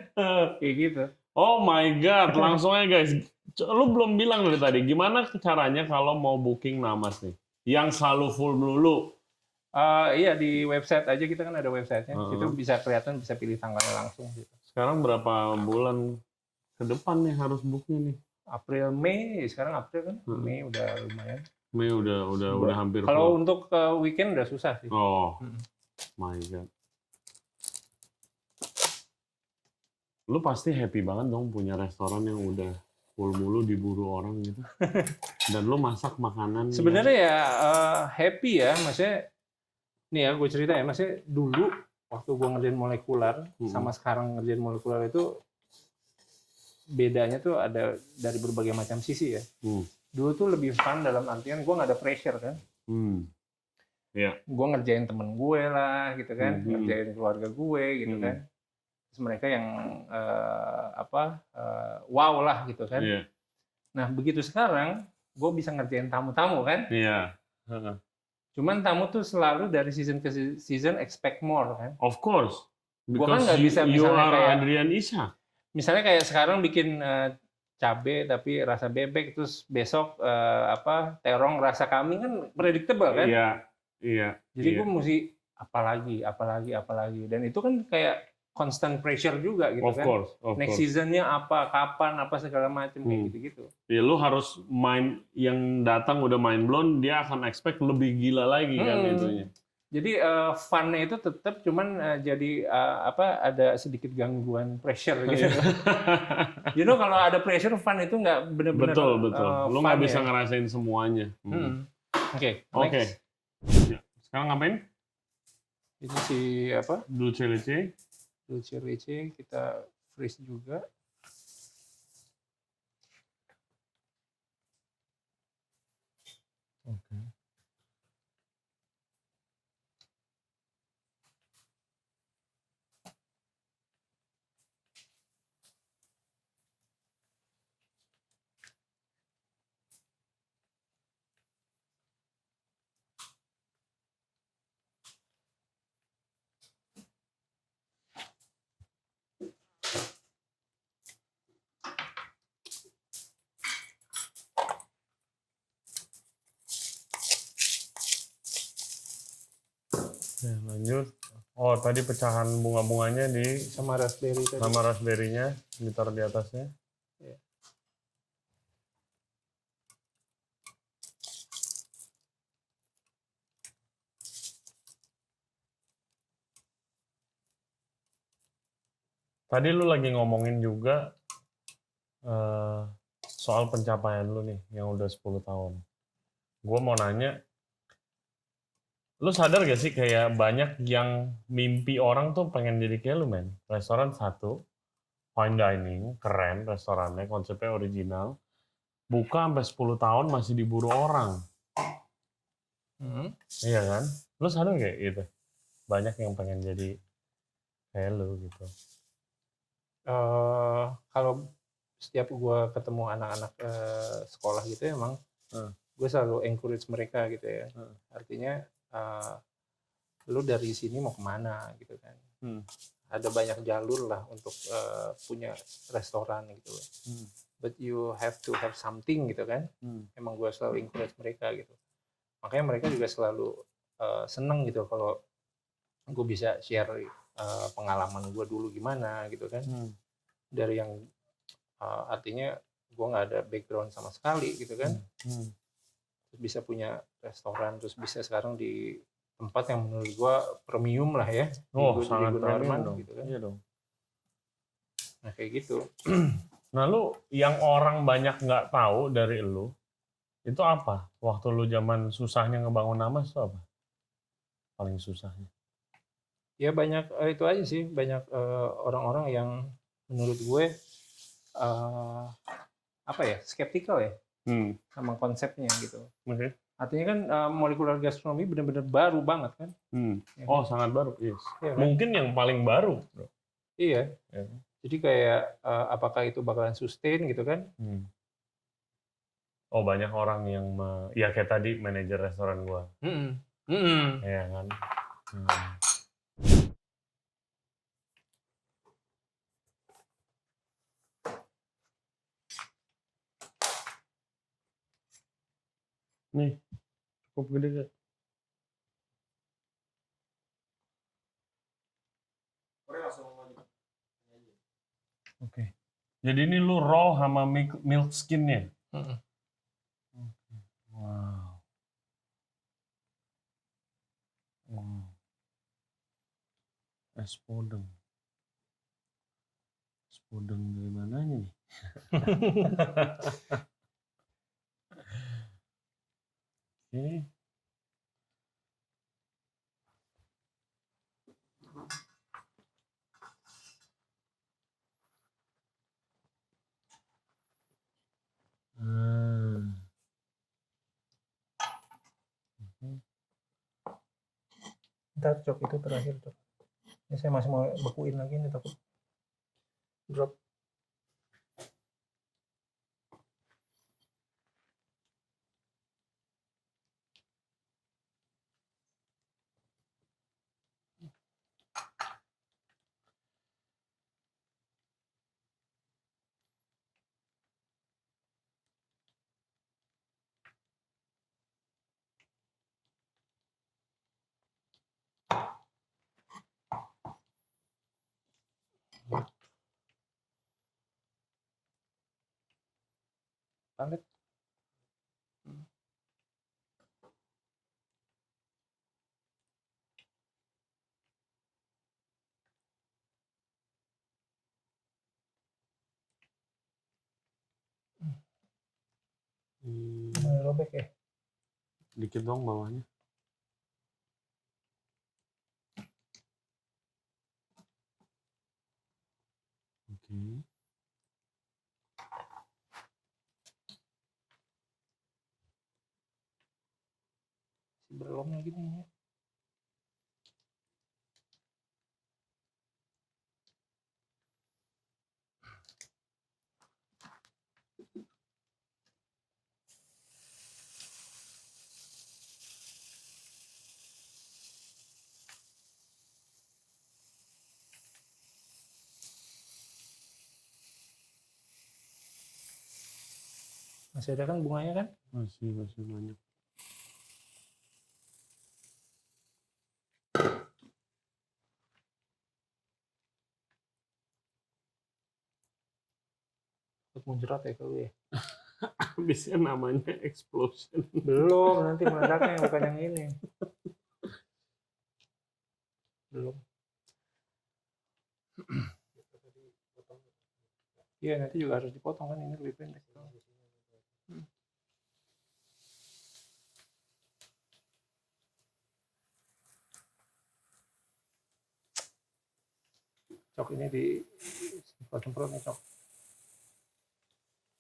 [SPEAKER 2] kayak gitu.
[SPEAKER 1] Oh my God, langsung aja guys. Lu belum bilang dari tadi, gimana caranya kalau mau booking Namas nih? Yang selalu full dulu.
[SPEAKER 2] Iya, di website aja kita kan ada websitenya. Itu bisa kelihatan, bisa pilih tanggalnya langsung. Gitu.
[SPEAKER 1] Sekarang berapa bulan ke depan nih harus booking nih?
[SPEAKER 2] April, Mei, sekarang April kan, Mei udah lumayan.
[SPEAKER 1] Mei udah hampir.
[SPEAKER 2] Kalau untuk weekend udah susah sih.
[SPEAKER 1] Oh, my God. Lu pasti happy banget dong punya restoran yang udah full mulu diburu orang gitu. Dan lu masak makanan.
[SPEAKER 2] Sebenarnya ya happy ya, maksudnya. Nih ya, gue cerita ya, maksudnya dulu waktu gue ngerjain molekuler sama sekarang ngerjain molekuler itu bedanya tuh ada dari berbagai macam sisi ya. Dulu tuh lebih fun dalam artian gue nggak ada pressure kan.
[SPEAKER 1] Yeah.
[SPEAKER 2] Gue ngerjain temen gue lah gitu kan, ngerjain keluarga gue gitu kan. Terus mereka yang wow lah gitu kan.
[SPEAKER 1] Yeah.
[SPEAKER 2] Nah begitu sekarang gue bisa ngerjain tamu-tamu kan.
[SPEAKER 1] Iya.
[SPEAKER 2] Cuman tamu tuh selalu dari season ke season expect more kan.
[SPEAKER 1] Of course.
[SPEAKER 2] Gue kan nggak bisa
[SPEAKER 1] you
[SPEAKER 2] misalnya
[SPEAKER 1] are
[SPEAKER 2] kayak
[SPEAKER 1] Adrian Isha.
[SPEAKER 2] Misalnya kayak sekarang bikin cabe tapi rasa bebek, terus besok terong rasa kambing kan predictable kan.
[SPEAKER 1] Iya.
[SPEAKER 2] Jadi gue mesti apalagi, dan itu kan kayak constant pressure juga gitu
[SPEAKER 1] of
[SPEAKER 2] kan.
[SPEAKER 1] Course.
[SPEAKER 2] Next seasonnya apa, kapan, apa segala macam kayak gitu-gitu.
[SPEAKER 1] Ya lu harus main yang datang udah main blown, dia akan expect lebih gila lagi kan itunya.
[SPEAKER 2] Jadi fun-nya itu tetap, cuman jadi ada sedikit gangguan pressure gitu. You know kalau ada pressure, fun itu nggak benar-benar.
[SPEAKER 1] Betul. Lu nggak bisa ngerasain semuanya.
[SPEAKER 2] Oke.
[SPEAKER 1] Ya. Sekarang ngapain?
[SPEAKER 2] Ini si apa?
[SPEAKER 1] Dulce leche
[SPEAKER 2] kita freeze juga.
[SPEAKER 1] Oke. Ya, lanjut. Oh, tadi pecahan bunga-bunganya
[SPEAKER 2] sama raspberry tadi.
[SPEAKER 1] Sama raspberry-nya ditaruh di atasnya.
[SPEAKER 2] Ya.
[SPEAKER 1] Tadi lu lagi ngomongin juga soal pencapaian lu nih yang udah 10 tahun. Gue mau nanya, lu sadar gak sih kayak banyak yang mimpi orang tuh pengen jadi kayak lu, men? Restoran satu, fine dining, keren restorannya, konsepnya original, buka sampai 10 tahun masih diburu orang. Iya kan? Lu sadar gak gitu? Banyak yang pengen jadi kayak lu gitu.
[SPEAKER 2] Kalau setiap gue ketemu anak-anak sekolah gitu emang gue selalu encourage mereka gitu ya. Artinya lu dari sini mau kemana gitu kan. Ada banyak jalur lah untuk punya restoran gitu loh. But you have to have something gitu kan. Emang gue selalu encourage mereka gitu. Makanya mereka juga selalu seneng gitu kalau gue bisa share pengalaman gue dulu gimana gitu kan. Dari yang artinya gue nggak ada background sama sekali gitu kan. Terus bisa punya restoran, terus bisa sekarang di tempat yang menurut gue premium lah ya.
[SPEAKER 1] Sangat
[SPEAKER 2] di
[SPEAKER 1] premium dong.
[SPEAKER 2] Gitu kan.
[SPEAKER 1] Iya dong.
[SPEAKER 2] Nah kayak gitu.
[SPEAKER 1] Nah lu yang orang banyak nggak tahu dari lu itu apa? Waktu lu zaman susahnya ngebangun nama itu apa? Paling susahnya?
[SPEAKER 2] Ya banyak itu aja sih, banyak orang-orang yang menurut gue apa ya, skeptikal ya sama konsepnya gitu. Artinya kan molekular gastronomi benar-benar baru banget kan.
[SPEAKER 1] Ya, kan? Sangat baru. Yes.
[SPEAKER 2] Ya, kan?
[SPEAKER 1] Mungkin yang paling baru. Bro.
[SPEAKER 2] Iya. Ya. Jadi kayak apakah itu bakalan sustain gitu kan?
[SPEAKER 1] Banyak orang yang ya kayak tadi manajer restoran gua. Iya kan. Nih, cukup gede gak? Oke. Jadi ini lu raw sama milk skinnya? Wow. Es podeng. Es podeng dari mananya nih? Oke.
[SPEAKER 2] Ntar Cok, itu terakhir Cok. Ini saya masih mau bekuin lagi nih, takut drop. Palet. Robek ya?
[SPEAKER 1] Dikit dong bawahnya. Oke.
[SPEAKER 2] Belum lagi nih ya. Masih ada kan bunganya kan?
[SPEAKER 1] Masih banyak.
[SPEAKER 2] Muncrat ya kalau ya.
[SPEAKER 1] Habisnya namanya explosion.
[SPEAKER 2] Belum, nanti meledaknya bukan yang ini. Belum. Iya, nanti juga harus dipotong kan, ini lebih pendek. Cok, ini di semprot nih Cok.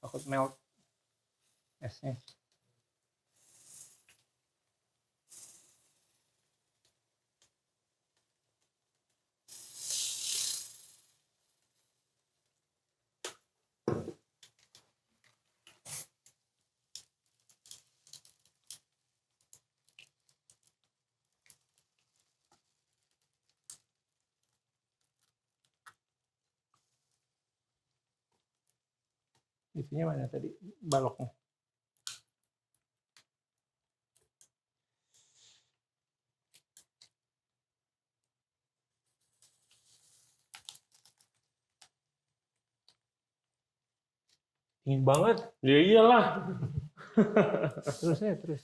[SPEAKER 2] Takut melt esnya. Itunya mana tadi? Baloknya. Dingin banget.
[SPEAKER 1] Ya iyalah.
[SPEAKER 2] Terus ya, terus.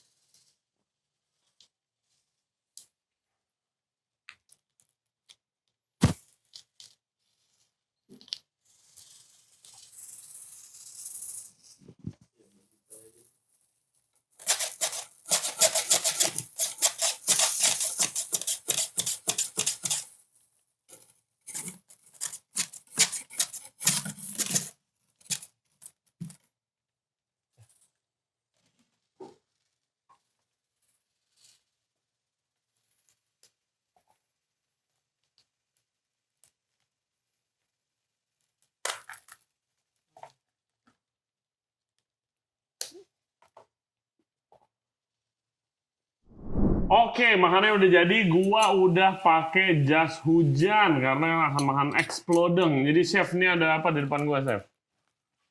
[SPEAKER 1] Oke, makannya udah jadi. Gua udah pakai jas hujan karena akan makan exploding. Jadi chef, ini ada apa di depan gua, chef?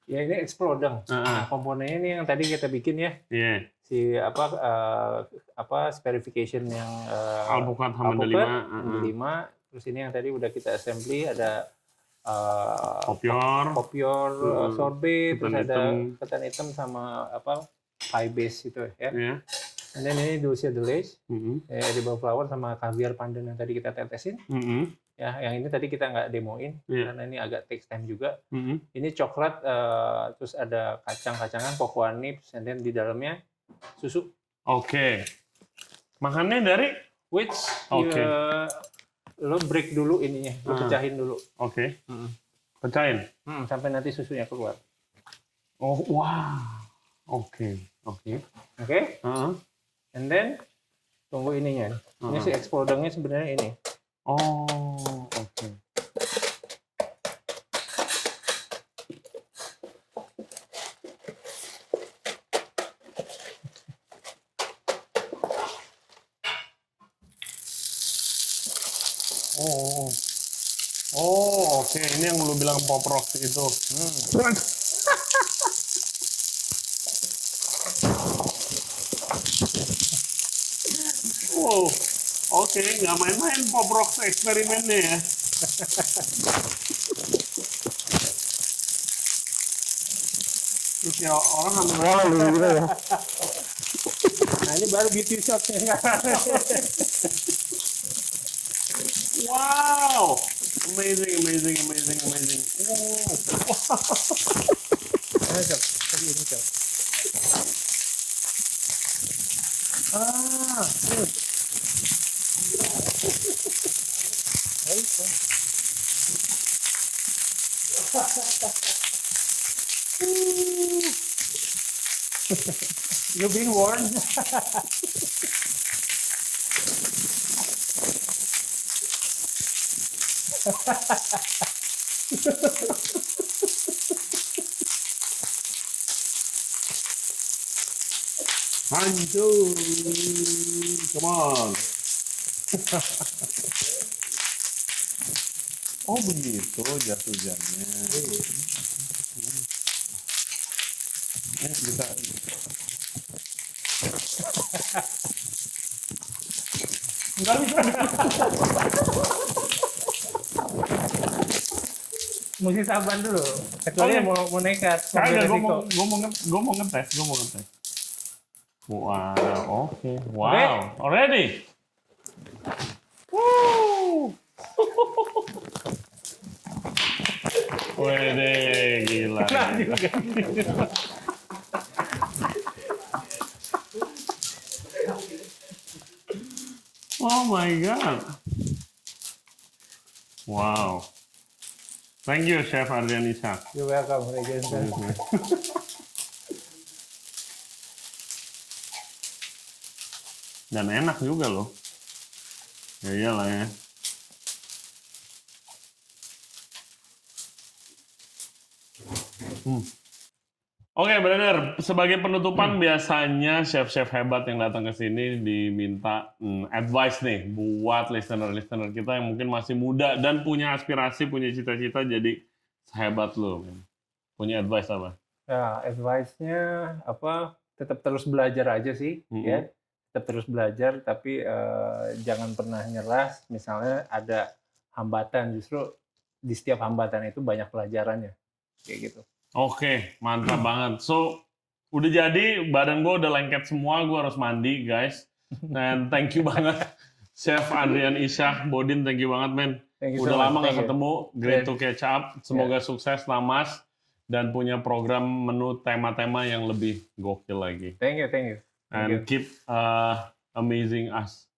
[SPEAKER 2] Ya ini exploding. Nah, komponennya ini yang tadi kita bikin ya.
[SPEAKER 1] Iya.
[SPEAKER 2] Si apa spherification yang
[SPEAKER 1] Alpukat Hamada 5.
[SPEAKER 2] Terus ini yang tadi udah kita assembly ada
[SPEAKER 1] Kopior.
[SPEAKER 2] sorbet, terus
[SPEAKER 1] Ketan
[SPEAKER 2] ada
[SPEAKER 1] hitam.
[SPEAKER 2] ketan hitam sama apa pie base itu ya.
[SPEAKER 1] Iya.
[SPEAKER 2] And then ini dulce de leche,
[SPEAKER 1] Mhm.
[SPEAKER 2] edible flower sama caviar pandan yang tadi kita tetesin.
[SPEAKER 1] Mhm.
[SPEAKER 2] Ya, yang ini tadi kita nggak demoin
[SPEAKER 1] Iya.
[SPEAKER 2] karena ini agak takes time juga.
[SPEAKER 1] Mhm.
[SPEAKER 2] Ini coklat, terus ada kacang-kacangan, cocoa nibs, and then di dalamnya susu.
[SPEAKER 1] Oke. Makannya dari?
[SPEAKER 2] Which
[SPEAKER 1] Oke.
[SPEAKER 2] lo break dulu ininya, lo pecahin dulu.
[SPEAKER 1] Oke. Pecahin.
[SPEAKER 2] Sampai nanti susunya keluar.
[SPEAKER 1] Oh, wah. Oke. Oke.
[SPEAKER 2] Oke?
[SPEAKER 1] Heeh.
[SPEAKER 2] And then tunggu ininya. Ini si explodingnya sebenarnya ini.
[SPEAKER 1] Oh, oke. Oh, oke. Ini yang lu bilang pop rocks itu. Wow, oke. Nggak main-main pop rocks eksperimennya ya. Terus ya orang ambil gitu ya.
[SPEAKER 2] Nah ini baru beauty shot-nya.
[SPEAKER 1] Wow, amazing, amazing, amazing, amazing.
[SPEAKER 2] Ini Cok. Tadi ini Cok. You've been warned.
[SPEAKER 1] Hancur, come on. Oh begitu jas hujannya. Bisa. Enggak bisa.
[SPEAKER 2] Mesti sabar dulu. Kecuali
[SPEAKER 1] Oke.
[SPEAKER 2] mau nekat. mau
[SPEAKER 1] Kagak,
[SPEAKER 2] beresiko.
[SPEAKER 1] gue mau ngetes. Wow, oke. Wow, already. Woo. Wede, gila. Oh my god. Wow. Thank you, Chef Ardian Ishak.
[SPEAKER 2] You're welcome, Regensen.
[SPEAKER 1] Dan enak juga loh. Ya iyalah ya. Oke, benar. Sebagai penutupan biasanya chef-chef hebat yang datang ke sini diminta advice nih buat listener-listener kita yang mungkin masih muda dan punya aspirasi, punya cita-cita jadi sehebat lo. Punya advice apa?
[SPEAKER 2] Ya, advice-nya apa? Tetap terus belajar aja sih, ya. Tetap terus belajar, tapi jangan pernah nyerah. Misalnya ada hambatan, justru di setiap hambatan itu banyak pelajarannya, kayak gitu.
[SPEAKER 1] Oke, mantap banget. So, udah jadi, badan gue udah lengket semua, gue harus mandi, guys. Dan thank you banget, Chef Adrian Ishak, Bodin, thank you banget, men.
[SPEAKER 2] Thank you so
[SPEAKER 1] Udah
[SPEAKER 2] much.
[SPEAKER 1] lama
[SPEAKER 2] Thank
[SPEAKER 1] gak
[SPEAKER 2] you.
[SPEAKER 1] ketemu, great to catch up. Semoga sukses, Namas, dan punya program menu tema-tema yang lebih gokil lagi.
[SPEAKER 2] Thank you. Thank
[SPEAKER 1] And
[SPEAKER 2] you.
[SPEAKER 1] keep amazing us.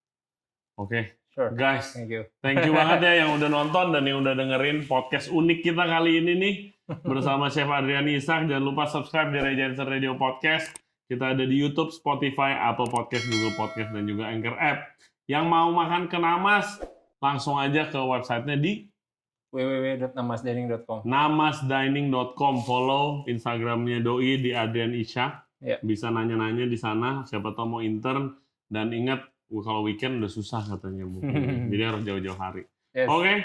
[SPEAKER 1] Oke,
[SPEAKER 2] Sure.
[SPEAKER 1] guys.
[SPEAKER 2] Thank you.
[SPEAKER 1] Thank you banget ya yang udah nonton dan yang udah dengerin podcast unik kita kali ini nih bersama Chef Adrian Ishak. Jangan lupa subscribe di Ray Jensen Radio Podcast. Kita ada di YouTube, Spotify, Apple Podcast, Google Podcast, dan juga Anchor App. Yang mau makan ke Namas, langsung aja ke websitenya di
[SPEAKER 2] www.namasdining.com.
[SPEAKER 1] namasdining.com. Follow Instagramnya Doi di Adrian Ishak.
[SPEAKER 2] Ya.
[SPEAKER 1] Bisa nanya-nanya di sana. Siapa tahu mau intern. Dan ingat, kalau weekend udah susah katanya. Jadi harus jauh-jauh hari.
[SPEAKER 2] Yes.
[SPEAKER 1] Oke.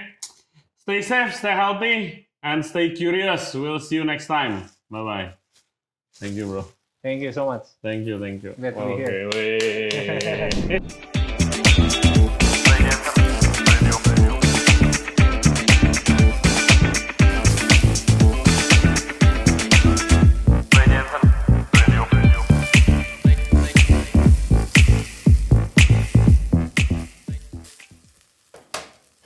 [SPEAKER 1] Stay safe, stay healthy, and stay curious. We'll see you next time. Bye-bye. Thank you, bro.
[SPEAKER 2] Thank you so much.
[SPEAKER 1] Thank you.
[SPEAKER 2] Glad to be here.
[SPEAKER 1] Okay, wait.